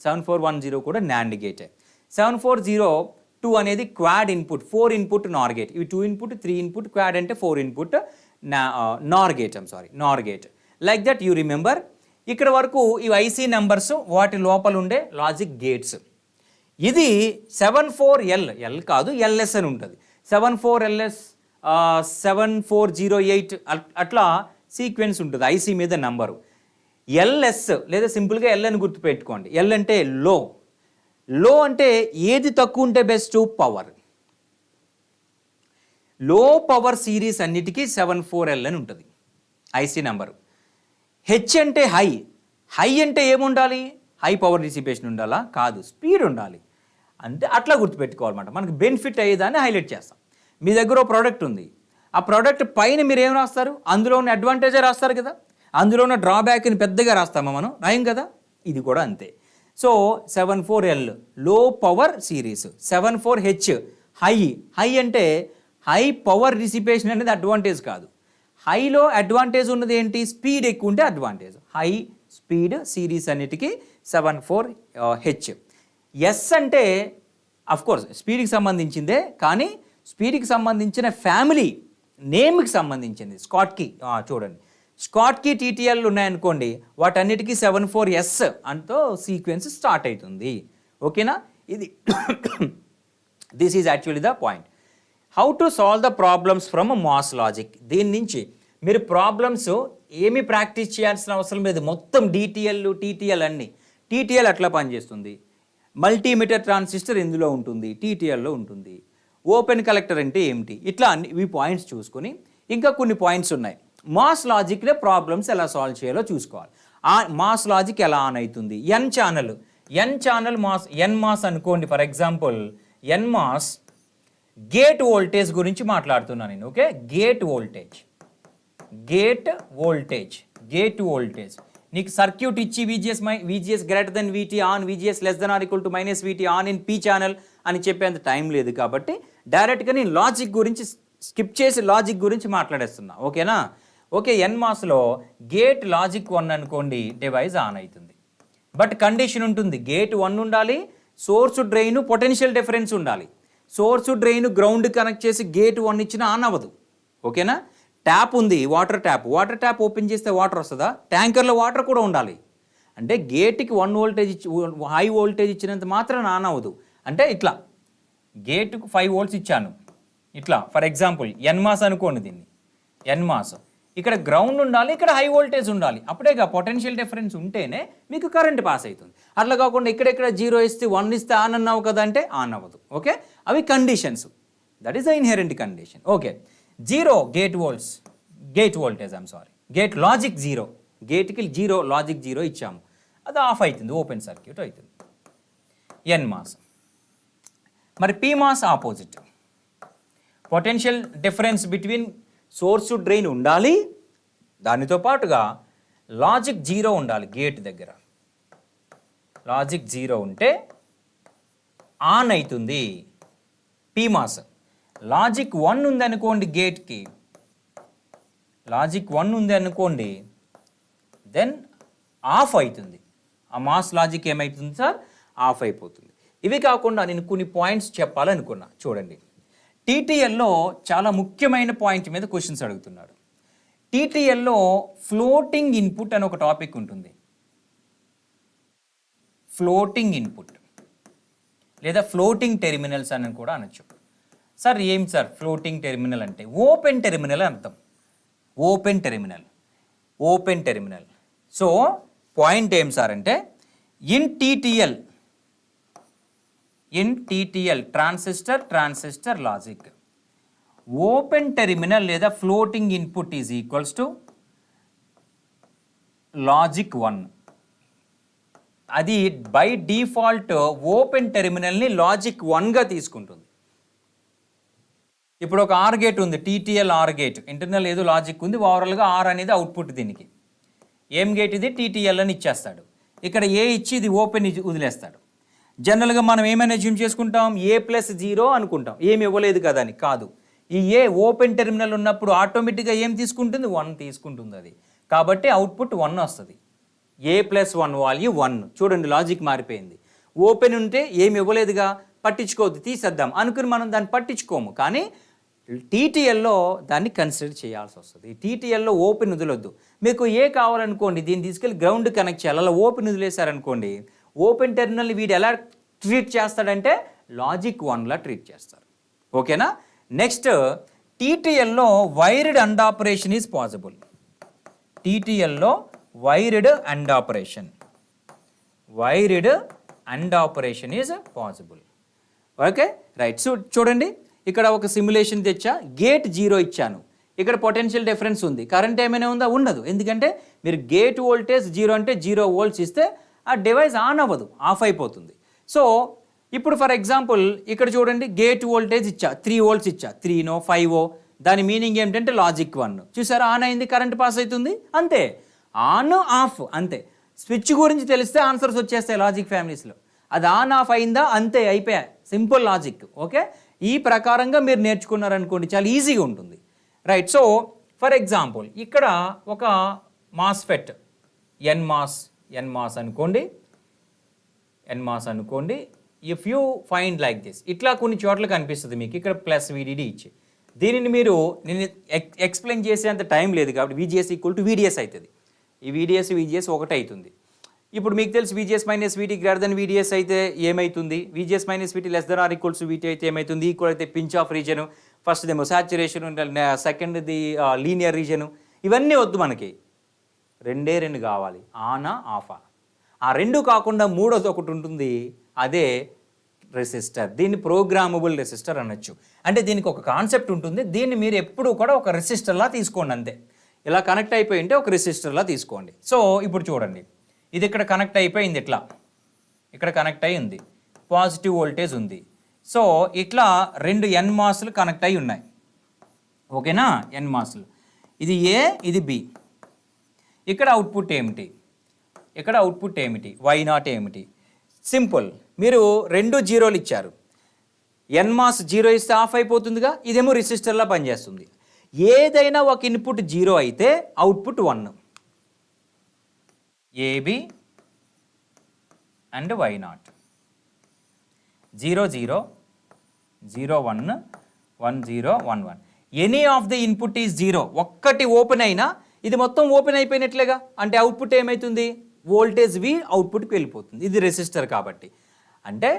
7410 కూడా NAND గేటే. 7402 అనేది quad input, 4 input NOR gate. ఇవి 2 ఇన్పుట్ 3 ఇన్పుట్, క్వాడ్ అంటే 4 input NOR gate. NOR gate. Like that you remember. ఇక్కడ వరకు ఇవి IC నెంబర్స్, వాటి లోపల ఉండే లాజిక్ గేట్స్. ఇది 74L కాదు LS అని ఉంటుంది. 74LS, 7408 అట్లా సీక్వెన్స్ ఉంటుంది IC మీద నంబరు. LS లేదా సింపుల్గా L అని గుర్తుపెట్టుకోండి. L అంటే లో. లో అంటే ఏది తక్కువ ఉంటే బెస్ట్? పవర్. లో పవర్ సిరీస్ అన్నిటికీ 74L అని ఉంటుంది IC నెంబరు. H అంటే హై. హై అంటే ఏముండాలి? హై పవర్ డిసిపేషన్ ఉండాలా? కాదు, స్పీడ్ ఉండాలి. అంటే అట్లా గుర్తుపెట్టుకోవాలన్నమాట. మనకు బెనిఫిట్ అయ్యేదాన్ని హైలైట్ చేస్తాం. మీ దగ్గర ఓ ప్రోడక్ట్ ఉంది, ఆ ప్రోడక్ట్ పైన మీరు ఏం రాస్తారు? అందులో ఉన్న అడ్వాంటేజే రాస్తారు కదా, అందులో ఉన్న డ్రాబ్యాక్ని పెద్దగా రాస్తామా మనం? రాయం కదా. ఇది కూడా అంతే. సో 74L లో power series, 74H high. High అంటే హై పవర్ డిసిపేషన్ అనేది అడ్వాంటేజ్ కాదు. హైలో అడ్వాంటేజ్ ఉన్నది ఏంటి? స్పీడ్ ఎక్కువ ఉంటే అడ్వాంటేజ్. హై స్పీడ్ సిరీస్ అన్నిటికీ 74H. ఎస్ అంటే అఫ్కోర్స్ స్పీడ్కి సంబంధించిందే, కానీ స్పీడ్కి సంబంధించిన ఫ్యామిలీ నేమ్కి సంబంధించింది. స్కాట్కి చూడండి, స్కాట్కి TTL ఉన్నాయనుకోండి, వాటన్నిటికీ 74S అంటూ సీక్వెన్స్ స్టార్ట్ అవుతుంది. ఓకేనా? ఇది this is actually the point. How to solve the problems from mass logic. దీని నుంచి మీరు ప్రాబ్లమ్స్ ఏమీ ప్రాక్టీస్ చేయాల్సిన అవసరం లేదు. మొత్తం DTL, TTL అన్నీ. TTL అట్లా పనిచేస్తుంది. మల్టీమీటర్ ట్రాన్సిస్టర్ ఇందులో ఉంటుంది, TTLలో ఉంటుంది. ఓపెన్ కలెక్టర్ అంటే ఏమిటి? ఇట్లా అన్ని ఇవి పాయింట్స్ చూసుకొని ఇంకా కొన్ని పాయింట్స్ ఉన్నాయి. మాస్ లాజిక్లో ప్రాబ్లమ్స్ ఎలా సాల్వ్ చేయాలో చూసుకోవాలి. ఆ మాస్ లాజిక్ ఎలా ఆన్ అవుతుంది? ఎన్ ఛానల్ మాస్, NMOS అనుకోండి. For example NMOS gate voltage గురించి మాట్లాడుతున్నాను నేను. ఓకే, గేట్ వోల్టేజ్ నీకు సర్క్యూట్ ఇచ్చి VGS greater than VT on, VGS less than or equal to -VT on in P channel అని చెప్పేంత టైం లేదు కాబట్టి డైరెక్ట్గా నేను లాజిక్ గురించి స్కిప్ చేసి లాజిక్ గురించి మాట్లాడేస్తున్నా. ఓకేనా? ఓకే, ఎన్ మాస్లో గేట్ లాజిక్ 1 అనుకోండి, డివైస్ ఆన్ అవుతుంది. బట్ కండిషన్ ఉంటుంది, గేట్ 1 ఉండాలి, సోర్స్ డ్రైన్ పొటెన్షియల్ డిఫరెన్స్ ఉండాలి. సోర్స్ డ్రైన్ గ్రౌండ్ కనెక్ట్ చేసి గేట్ 1 ఇచ్చినా ఆన్ అవ్వదు. ఓకేనా? ట్యాప్ ఉంది, వాటర్ ట్యాప్ ఓపెన్ చేస్తే వాటర్ వస్తుందా? ట్యాంకర్లో వాటర్ కూడా ఉండాలి. అంటే గేట్కి 1 వోల్టేజ్ హై వోల్టేజ్ ఇచ్చినంత మాత్రం ఆన్ అవ్వదు. అంటే ఇట్లా గేటుకు 5 వోల్ట్స్ ఇచ్చాను, ఇట్లా ఫర్ ఎగ్జాంపుల్ ఎన్ మాస్ అనుకోండి, దీన్ని ఎన్ మాస్. ఇక్కడ గ్రౌండ్ ఉండాలి, ఇక్కడ హై వోల్టేజ్ ఉండాలి. అప్పుడేగా పొటెన్షియల్ డిఫరెన్స్ ఉంటేనే మీకు కరెంట్ పాస్ అవుతుంది. అట్లా కాకుండా ఇక్కడెక్కడ 0 ఇస్తే 1 ఇస్తే ఆన్ అన్నావు కదా అంటే ఆన్ అవ్వదు. ఓకే, అవి conditions. That is the inherent condition. Okay, 0 gate voltage gate logic 0, గేట్కి 0 logic 0 ఇచ్చాము, అది ఆఫ్ అవుతుంది, ఓపెన్ సర్క్యూట్ అవుతుంది. ఎన్ మాస్. మరి P mass opposite. Potential difference between source to drain ఉండాలి, దానితో పాటుగా లాజిక్ 0 ఉండాలి. గేట్ దగ్గర లాజిక్ 0 ఉంటే ఆన్ అవుతుంది పీమాస్. లాజిక్ 1 ఉందనుకోండి, గేట్కి లాజిక్ 1 ఉంది అనుకోండి, దెన్ ఆఫ్ అవుతుంది. ఆ మాస్ లాజిక్ ఏమవుతుంది సార్? ఆఫ్ అయిపోతుంది. ఇవి కాకుండా నేను కొన్ని పాయింట్స్ చెప్పాలనుకున్నా. చూడండి, టీటీఎల్లో చాలా ముఖ్యమైన పాయింట్ మీద క్వశ్చన్స్ అడుగుతున్నాడు. టీటీఎల్లో ఫ్లోటింగ్ ఇన్పుట్ అని ఒక టాపిక్ ఉంటుంది. ఫ్లోటింగ్ ఇన్పుట్ లేదా ఫ్లోటింగ్ టెర్మినల్స్ అని కూడా అనొచ్చు. సార్ ఏం సార్ ఫ్లోటింగ్ టెర్మినల్ అంటే? ఓపెన్ టెర్మినల్ అని అర్థం. Open terminal. సో పాయింట్ ఏం సార్ అంటే, in TTL transistor logic, open terminal లేదా floating input is equals to logic 1. అది బై డిఫాల్ట్ ఓపెన్ టెర్మినల్ని లాజిక్ 1గా తీసుకుంటుంది. ఇప్పుడు ఒక ఆర్ గేట్ ఉంది, టీటీఎల్ ఆర్ గేట్, ఇంటర్నల్ ఏదో లాజిక్ ఉంది, ఓవరాల్గా ఆర్ అనేది అవుట్పుట్. దీనికి ఏం గేట్ ఇది? టీటీఎల్ అని ఇచ్చేస్తాడు. ఇక్కడ ఏ ఇచ్చి ఇది ఓపెన్ వదిలేస్తాడు. జనరల్గా మనం ఏమైనా అజ్యూమ్ చేసుకుంటాం, A+0 అనుకుంటాం, ఏమి ఇవ్వలేదు కదా అని. కాదు, ఈ ఏ ఓపెన్ టెర్మినల్ ఉన్నప్పుడు ఆటోమేటిక్గా ఏం తీసుకుంటుంది? 1 తీసుకుంటుంది అది. కాబట్టి అవుట్పుట్ 1 వస్తుంది. A+1 value 1. చూడండి, లాజిక్ మారిపోయింది. ఓపెన్ ఉంటే ఏమి ఇవ్వలేదుగా, పట్టించుకోవద్దు, తీసేద్దాం అనుకుని మనం దాన్ని పట్టించుకోము. కానీ టీటీఎల్లో దాన్ని కన్సిడర్ చేయాల్సి వస్తుంది. టీటీఎల్లో ఓపెన్ వదలొద్దు. మీకు ఏ కావాలనుకోండి, దీన్ని తీసుకెళ్ళి గ్రౌండ్ కనెక్ట్ చేయాలి. అలా ఓపెన్ వదిలేశారనుకోండి, ఓపెన్ టెర్మినల్ వీడు ఎలా ట్రీట్ చేస్తాడంటే లాజిక్ 1లా ట్రీట్ చేస్తారు. ఓకేనా? నెక్స్ట్, టీటీఎల్లో wired and operation is possible. టీటీఎల్లో wired and operation is possible. Okay, right. So చూడండి, ఇక్కడ ఒక సిమ్యులేషన్ తెచ్చా, గేట్ 0 ఇచ్చాను, ఇక్కడ పొటెన్షియల్ డిఫరెన్స్ ఉంది, కరెంట్ ఏమైనా ఉందా? ఉండదు. ఎందుకంటే మీరు గేట్ వోల్టేజ్ 0 అంటే 0 వోల్ట్స్ ఇస్తే ఆ డివైస్ ఆన్ అవ్వదు, ఆఫ్ అయిపోతుంది. సో ఇప్పుడు ఫర్ ఎగ్జాంపుల్ ఇక్కడ చూడండి, గేట్ వోల్టేజ్ ఇచ్చా 3 వోల్ట్స్ ఇచ్చా, 3నో 5ఓ, దాని మీనింగ్ ఏమిటంటే లాజిక్ 1. చూసారా, ఆన్ అయింది, కరెంట్ పాస్ అవుతుంది, అంతే. ఆన్ ఆఫ్ అంతే. స్విచ్ గురించి తెలిస్తే ఆన్సర్స్ వచ్చేస్తాయి లాజిక్ ఫ్యామిలీస్లో. అది ఆన్ ఆఫ్ అయిందా, అంతే, అయిపోయా, సింపుల్ లాజిక్. ఓకే, ఈ ప్రకారంగా మీరు నేర్చుకున్నారనుకోండి, చాలా ఈజీగా ఉంటుంది. రైట్. సో ఫర్ ఎగ్జాంపుల్ ఇక్కడ ఒక మాస్ఫెట్ ఎన్ మాస్ అనుకోండి. If you find like this, ఇట్లా కొన్ని చోట్ల కనిపిస్తుంది మీకు, ఇక్కడ ప్లస్ VDD ఇచ్చి, దీనిని మీరు నేను ఎక్స్ప్లెయిన్ చేసేంత టైం లేదు కాబట్టి VGS = VDS అవుతుంది. ఈ VGS ఒకటే అవుతుంది. ఇప్పుడు మీకు తెలుసు VGS - VT > VDS అయితే ఏమవుతుంది? VGS - VT < VT అయితే ఏమవుతుంది? ఈక్వల్ అయితే పించ్ ఆఫ్ రీజన్, ఫస్ట్ దేమో సాచురేషన్, సెకండ్ది లీనియర్ రీజను. ఇవన్నీ వద్దు మనకి, 2 కావాలి, ఆనా ఆఫా. ఆ 2 కాకుండా మూడోది ఒకటి ఉంటుంది, అదే రెసిస్టర్. దీన్ని ప్రోగ్రామబుల్ రెసిస్టర్ అనొచ్చు. అంటే దీనికి ఒక కాన్సెప్ట్ ఉంటుంది, దీన్ని మీరు ఎప్పుడు కూడా ఒక రెసిస్టర్లా తీసుకోండి అంతే. ఇలా కనెక్ట్ అయిపోయి ఉంటే ఒక రెసిస్టర్లా తీసుకోండి. సో ఇప్పుడు చూడండి, ఇది ఇక్కడ కనెక్ట్ అయిపోయింది, ఇట్లా ఇక్కడ కనెక్ట్ అయి ఉంది, పాజిటివ్ వోల్టేజ్ ఉంది. సో ఇట్లా 2 ఎన్ మాస్లు కనెక్ట్ అయి ఉన్నాయి. ఓకేనా? ఎన్ మాస్లు, ఇది ఏ, ఇది బి. ఇక్కడ అవుట్పుట్ ఏమిటి? Y0 ఏమిటి? సింపుల్, మీరు 2 జీరోలు ఇచ్చారు, ఎన్ మాస్ 0 ఇస్తే ఆఫ్ అయిపోతుందిగా, ఇదేమో రెసిస్టర్లా పనిచేస్తుంది. ఏదైనా ఒక ఇన్పుట్ 0 అయితే output 1. A B and Y NOT 0 0 0 1 1 0 1 1. Any of the input is 0. ఒక్కటి ఓపెన్ అయినా ఇది మొత్తం ఓపెన్ అయిపోయినట్లేగా. అంటే అవుట్పుట్ ఏమవుతుంది? వోల్టేజ్ వి అవుట్పుట్కి వెళ్ళిపోతుంది. ఇది రెసిస్టర్ కాబట్టి. అంటే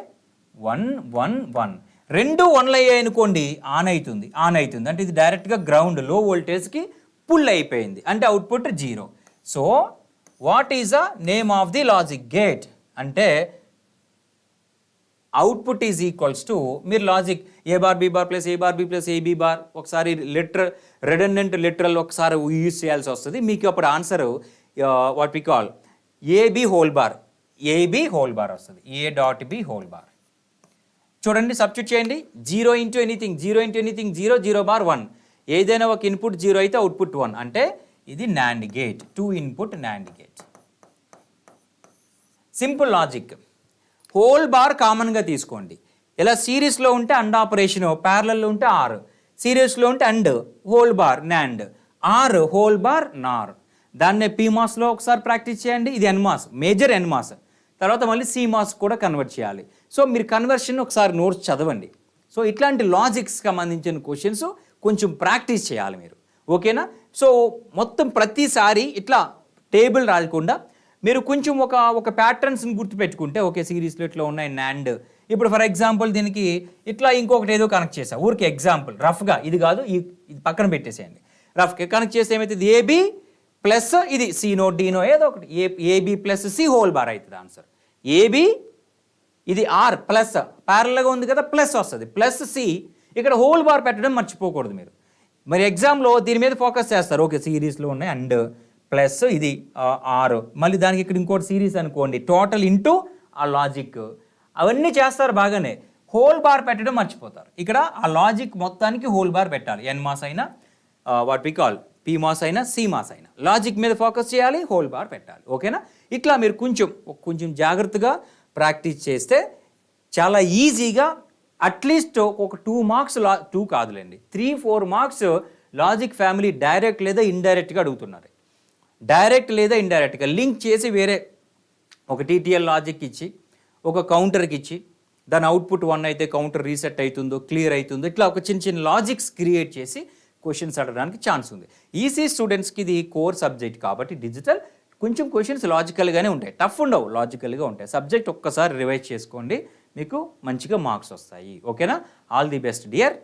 1 1 1 రెండు 1లు అయ్యాయి అనుకోండి, ఆన్ అవుతుంది. అంటే ఇది డైరెక్ట్గా గ్రౌండ్ లో వోల్టేజ్కి పుల్ అయిపోయింది. అంటే output 0. So what is the name of the logic gate అంటే అవుట్పుట్ ఈజ్ ఈక్వల్స్ టు, మీరు logic A bar B bar plus A bar B plus A B bar ఒకసారి రెడెండెంట్ లిటరల్ ఒకసారి యూజ్ చేయాల్సి వస్తుంది. మీకు అప్పుడు answer what we call A B whole bar వస్తుంది. A dot B whole bar. చూడండి, substitute చేయండి. 0 ఇంటూ ఎనీథింగ్ 0 0 బార్ 1. ఏదైనా ఒక ఇన్పుట్ 0 అయితే అవుట్పుట్ 1. అంటే ఇది NAND gate, 2 input NAND gate. Simple logic. Whole bar కామన్గా తీసుకోండి. ఇలా సిరీస్లో ఉంటే అండ్ ఆపరేషన్, ప్యారలల్లో ఉంటే ఆర్, సిరీస్లో ఉంటే AND, whole bar NAND, OR whole bar NOR. దాన్నే పీమాస్లో ఒకసారి ప్రాక్టీస్ చేయండి. ఇది ఎన్మాస్, మేజర్ ఎన్మాస్. తర్వాత మళ్ళీ సిమాస్ కూడా కన్వర్ట్ చేయాలి. సో మీరు కన్వర్షన్ ఒకసారి నోట్స్ చదవండి. సో ఇట్లాంటి లాజిక్స్ సంబంధించిన క్వశ్చన్స్ కొంచెం ప్రాక్టీస్ చేయాలి మీరు. ఓకేనా? సో మొత్తం ప్రతిసారి ఇట్లా టేబుల్ రాయకుండా మీరు కొంచెం ఒక ప్యాటర్న్స్ని గుర్తుపెట్టుకుంటే, ఓకే సిరీస్లో ఇట్లా ఉన్నాయి నాండ్. ఇప్పుడు ఫర్ ఎగ్జాంపుల్ దీనికి ఇట్లా ఇంకొకటి ఏదో కనెక్ట్ చేసా, ఊరికి ఎగ్జాంపుల్ రఫ్గా, ఇది కాదు, ఇది పక్కన పెట్టేసేయండి. రఫ్గా కనెక్ట్ చేస్తే ఏమవుతుంది? ఏబి ప్లస్ ఇది సినో డీనో ఏదో ఒకటి, A B plus C whole bar అవుతుంది ఆన్సర్. ఏబి ఇది ఆర్ ప్లస్ ప్యారల్గా ఉంది కదా, ప్లస్ వస్తుంది, ప్లస్ సి. ఇక్కడ హోల్ బార్ పెట్టడం మర్చిపోకూడదు మీరు. మరి ఎగ్జామ్లో దీని మీద ఫోకస్ చేస్తారు. ఓకే సిరీస్లో ఉన్నాయి అండ్ ప్లస్ ఇది ఆర్, మళ్ళీ దానికి ఇక్కడ ఇంకోటి సిరీస్ అనుకోండి, టోటల్ ఇంటూ ఆ లాజిక్, అవన్నీ చేస్తారు బాగానే. హోల్ బార్ పెట్టడం మర్చిపోతారు. ఇక్కడ ఆ లాజిక్ మొత్తానికి హోల్ బార్ పెట్టాలి. ఎన్మాస్ అయినా వాట్ వి కాల్ పీమాస్ అయినా సిమాస్ అయినా లాజిక్ మీద ఫోకస్ చేయాలి, హోల్ బార్ పెట్టాలి. ఓకేనా? ఇట్లా మీరు కొంచెం జాగ్రత్తగా ప్రాక్టీస్ చేస్తే చాలా ఈజీగా అట్లీస్ట్ ఒక 2 మార్క్స్ 2 కాదులేండి 3-4 మార్క్స్ లాజిక్ ఫ్యామిలీ డైరెక్ట్ లేదా ఇండైరెక్ట్గా అడుగుతున్నారు. డైరెక్ట్ లేదా ఇండైరెక్ట్గా లింక్ చేసి వేరే ఒక టీటీఎల్ లాజిక్ ఇచ్చి ఒక కౌంటర్కి ఇచ్చి దాని అవుట్పుట్ 1 అయితే కౌంటర్ రీసెట్ అవుతుందో క్లియర్ అవుతుందో, ఇట్లా ఒక చిన్న లాజిక్స్ క్రియేట్ చేసి క్వశ్చన్స్ అడగడానికి ఛాన్స్ ఉంది. ఈసీ స్టూడెంట్స్కి ఇది కోర్ సబ్జెక్ట్ కాబట్టి డిజిటల్ కొంచెం క్వశ్చన్స్ లాజికల్గానే ఉంటాయి, టఫ్ ఉండవు, లాజికల్గా ఉంటాయి. సబ్జెక్ట్ ఒక్కసారి రివైజ్ చేసుకోండి, మీకు మంచిగా మార్క్స్ వస్తాయి. ఓకేనా? All the best dear.